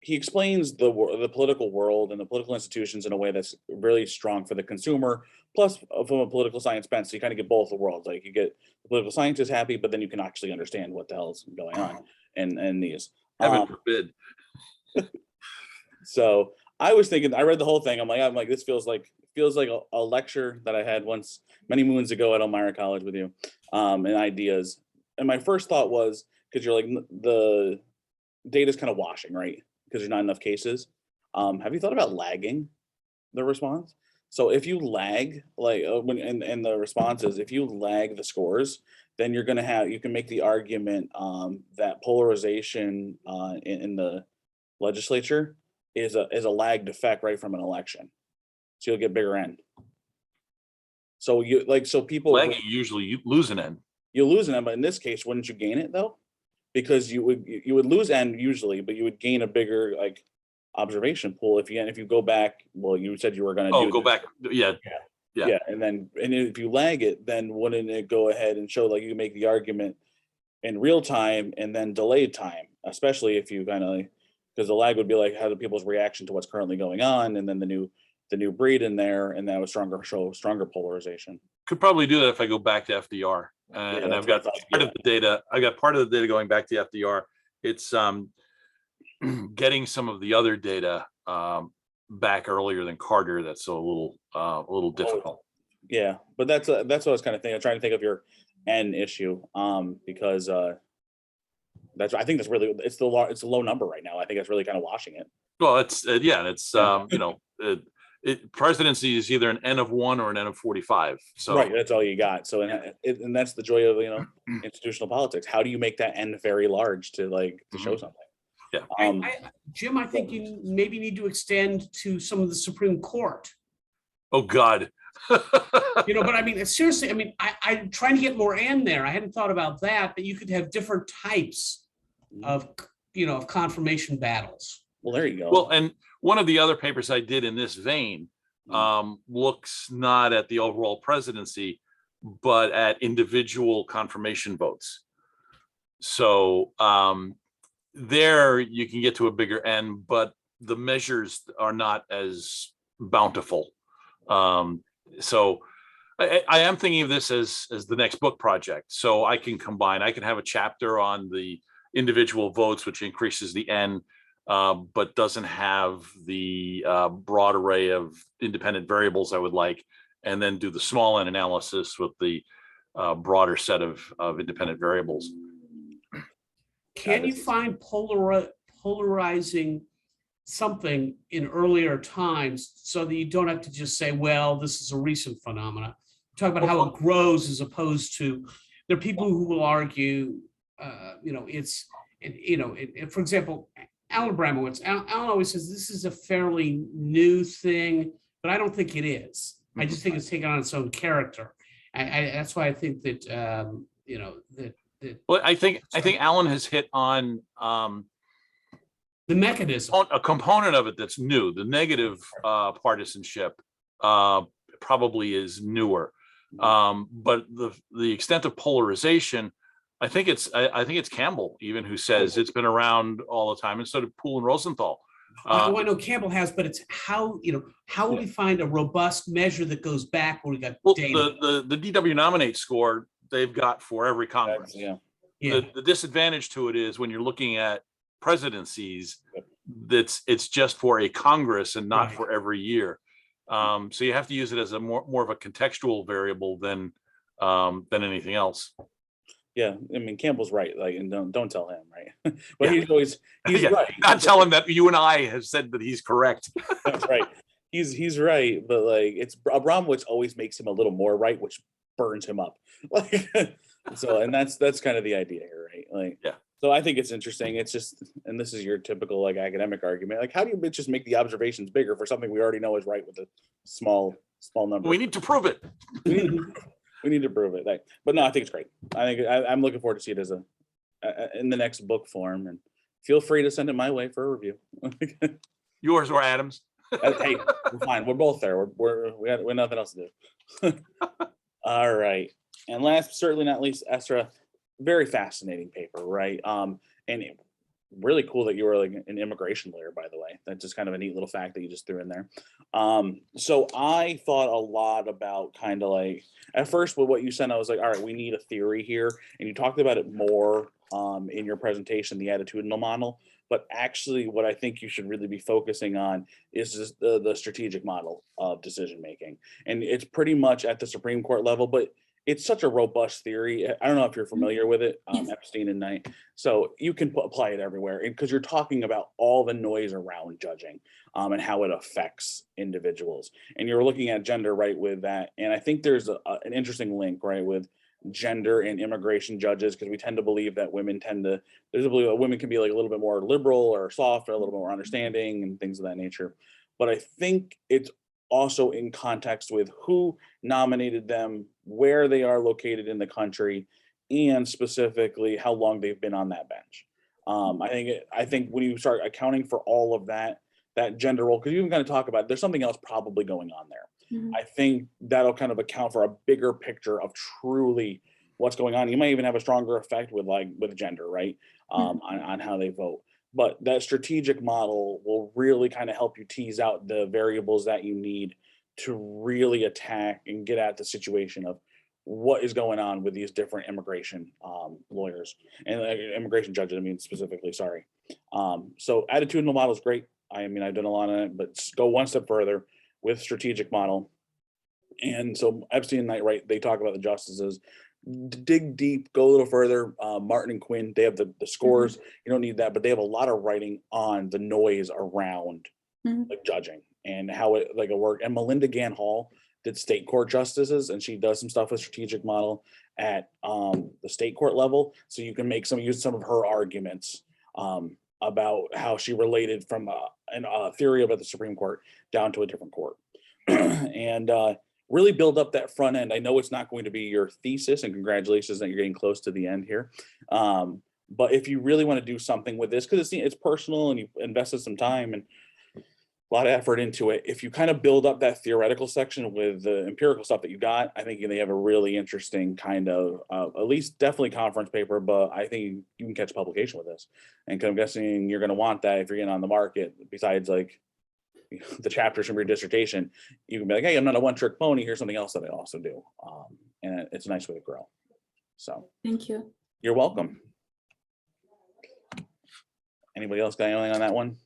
he explains the political world and the political institutions in a way that's really strong for the consumer, plus from a political science bent. So you kind of get both the worlds. You get the political scientists happy, but then you can actually understand what the hell is going on in these. Heaven forbid. So I was thinking, I read the whole thing. I'm like, this feels like a lecture that I had once many moons ago at Elmira College with you, and ideas. And my first thought was, because you're the data's kind of washing, right? Because there's not enough cases. Have you thought about lagging the response? So if you lag, when in the responses, if you lag the scores, then you can make the argument that polarization in the legislature is a lagged effect right from an election. So you'll get bigger end. So people lagging, usually you lose an end. You lose an end, but in this case, wouldn't you gain it though? Because you would lose end usually, but you would gain a bigger observation pool if you go back. Well, you said you were going to go back. Yeah. And if you lag it, then wouldn't it go ahead and show you can make the argument in real time and then delayed time, especially if you because the lag would be how the people's reaction to what's currently going on, and then the new the new breed in there, and that would show stronger polarization. Could probably do that if I go back to FDR, and I've got part of the data. I got part of the data going back to FDR. It's getting some of the other data back earlier than Carter. That's a little difficult. Yeah, but that's what I was kind of thinking. I'm trying to think of your N issue, because I think that's really, it's a low number right now. I think that's really kind of washing it. Well, it's presidency is either an N of 1 or an N of 45. So right, that's all you got. So and that's the joy of institutional politics. How do you make that N very large to show something? Yeah, Jim, I think you maybe need to extend to some of the Supreme Court. Oh God. But I mean, seriously, I mean, I'm trying to get more N there. I hadn't thought about that, but you could have different types of confirmation battles. Well, there you go. Well, and one of the other papers I did in this vein looks not at the overall presidency, but at individual confirmation votes. So there you can get to a bigger N, but the measures are not as bountiful. So I am thinking of this as the next book project. So I can have a chapter on the individual votes, which increases the N, but doesn't have the broad array of independent variables I would like, and then do the small N analysis with the broader set of independent variables. Can you find polarizing something in earlier times so that you don't have to just say, well, this is a recent phenomenon? Talk about how it grows, as opposed to, there are people who will argue, for example, Alan Abramowitz. Alan always says this is a fairly new thing, but I don't think it is. I just think it's taken on its own character. That's why I think that well, I think Alan has hit on the mechanism, a component of it that's new. The negative partisanship probably is newer, but the extent of polarization, I think it's Campbell even who says it's been around all the time, instead of Poole and Rosenthal. I know Campbell has, but it's how will we find a robust measure that goes back where we got data? The DW Nominate score they've got for every Congress. The disadvantage to it is when you're looking at presidencies, it's just for a Congress and not for every year. So you have to use it as a more of a contextual variable than anything else. Yeah, I mean, Campbell's right. And don't tell him, right? But he's right. Not tell him that you and I have said that he's correct. That's right. He's right, but it's Abramowitz always makes him a little more right, which burns him up. So, and that's kind of the idea here, right? So I think it's interesting. It's just, and this is your typical academic argument. How do you just make the observations bigger for something we already know is right with a small number? We need to prove it. We need to prove it. But no, I think it's great. I'm looking forward to see it as in the next book form, and feel free to send it my way for a review. Yours or Adam's. Hey, we're fine. We're both there. We have nothing else to do. All right. And last, but certainly not least, Esra, very fascinating paper, right? And really cool that you were an immigration lawyer, by the way. That's just kind of a neat little fact that you just threw in there. So I thought a lot about at first with what you said, I was like, all right, we need a theory here. And you talked about it more in your presentation, the attitudinal model. But actually what I think you should really be focusing on is just the strategic model of decision making. And it's pretty much at the Supreme Court level, but it's such a robust theory. I don't know if you're familiar with it, Epstein and Knight. So you can apply it everywhere, because you're talking about all the noise around judging and how it affects individuals. And you're looking at gender, right, with that. And I think there's an interesting link, right, with gender and immigration judges, because we tend to believe that women can be a little bit more liberal or soft or a little bit more understanding and things of that nature. But I think it's also in context with who nominated them, where they are located in the country, and specifically how long they've been on that bench. I think when you start accounting for all of that gender role, because you can kind of talk about there's something else probably going on there. I think that'll kind of account for a bigger picture of truly what's going on. You might even have a stronger effect with gender, right? On how they vote. but that strategic model will really kind of help you tease out the variables that you need to really attack and get at the situation of what is going on with these different immigration lawyers and immigration judges, I mean, specifically, sorry. So attitudinal model is great. I mean, I've done a lot on it, but go one step further with strategic model. And so Epstein and Knight, right, they talk about the justices. Dig deep, go a little further. Martin and Quinn, they have the scores. You don't need that, but they have a lot of writing on the noise around like judging and how it like it worked. And Melinda Gann Hall did state court justices, and she does some stuff with strategic model at the state court level. So you can use some of her arguments about how she related from a theory about the Supreme Court down to a different court. And really build up that front end. I know it's not going to be your thesis, and congratulations that you're getting close to the end here. But if you really want to do something with this, because it's personal and you invested some time and a lot of effort into it, if you kind of build up that theoretical section with the empirical stuff that you got, I think they have a really interesting kind of, at least definitely conference paper, but I think you can catch publication with this. And I'm guessing you're going to want that if you're getting on the market, besides like the chapters from your dissertation. You can be like, hey, I'm not a one-trick pony, here's something else that I also do. And it's a nice way to grow. So Thank you. you're welcome. Anybody else got anything on that one?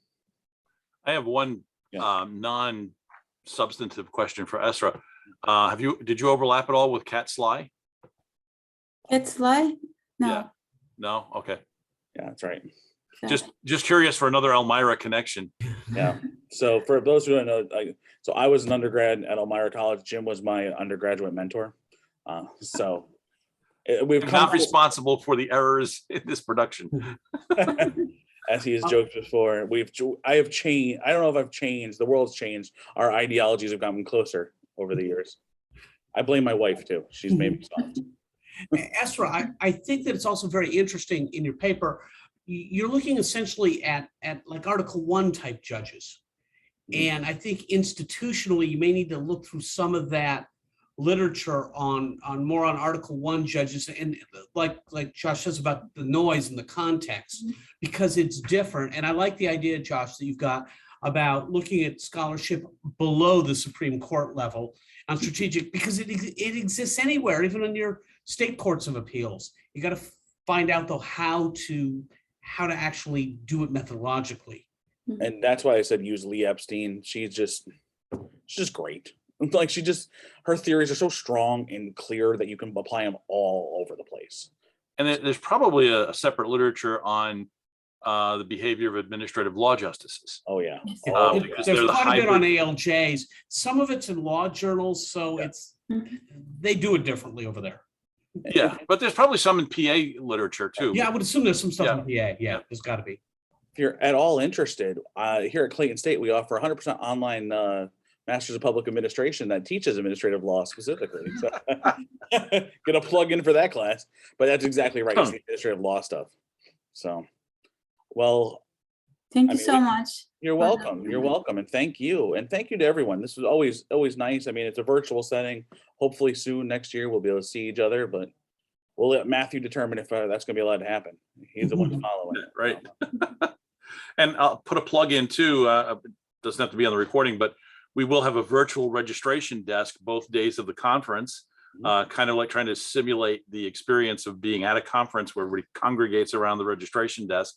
I have one non-substantive question for Esra. Did you overlap at all with Cat Sly? Cat Sly? No. Yeah. No? Okay. Yeah, that's right. Just curious for another Elmira connection. Yeah. So for those who don't know, so I was an undergrad at Elmira College. Jim was my undergraduate mentor. So we've I'm not responsible for the errors in this production. As he has joked before, I have changed. I don't know if I've changed. The world's changed. Our ideologies have gotten closer over the years. I blame my wife too. She's made me soft. Esra, I think that it's also very interesting in your paper. You're looking essentially at like Article 1 type judges. And I think institutionally, you may need to look through some of that literature on more on Article 1 judges, and like Josh says about the noise and the context, because it's different. And I like the idea, Josh, that you've got about looking at scholarship below the Supreme Court level on strategic, because it exists anywhere, even in your state courts of appeals. You got to find out though how to actually do it methodologically. And that's why I said use Lee Epstein. She's just great. Like her theories are so strong and clear that you can apply them all over the place. And there's probably a separate literature on the behavior of administrative law justices. Oh yeah. There's quite a bit on ALJs. Some of it's in law journals, so they do it differently over there. Yeah, but there's probably some in PA literature too. Yeah, I would assume there's some stuff in PA. Yeah, there's got to be. If you're at all interested, here at Clayton State, we offer 100% online Masters of Public Administration that teaches administrative law specifically. So gonna plug in for that class, but that's exactly right. It's the administrative law stuff. So, well, thank you so much. You're welcome. You're welcome, and thank you, to everyone. This was always nice. I mean, it's a virtual setting. Hopefully, soon next year we'll be able to see each other, but we'll let Matthew determine if that's going to be allowed to happen. He's the one following it, right? And I'll put a plug in too. Doesn't have to be on the recording, but we will have a virtual registration desk both days of the conference, kind of like trying to simulate the experience of being at a conference where everybody congregates around the registration desk.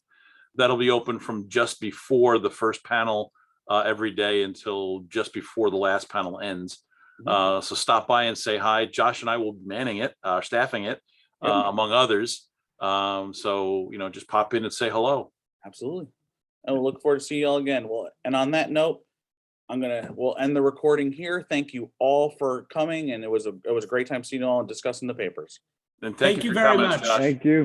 That'll be open from just before the first panel every day until just before the last panel ends. So stop by and say hi. Josh and I will be manning it, staffing it, among others. So, just pop in and say hello. Absolutely. And we'll look forward to seeing you all again. Well, and on that note, we'll end the recording here. Thank you all for coming. And it was a great time seeing you all and discussing the papers. And thank you very much. Josh. Thank you.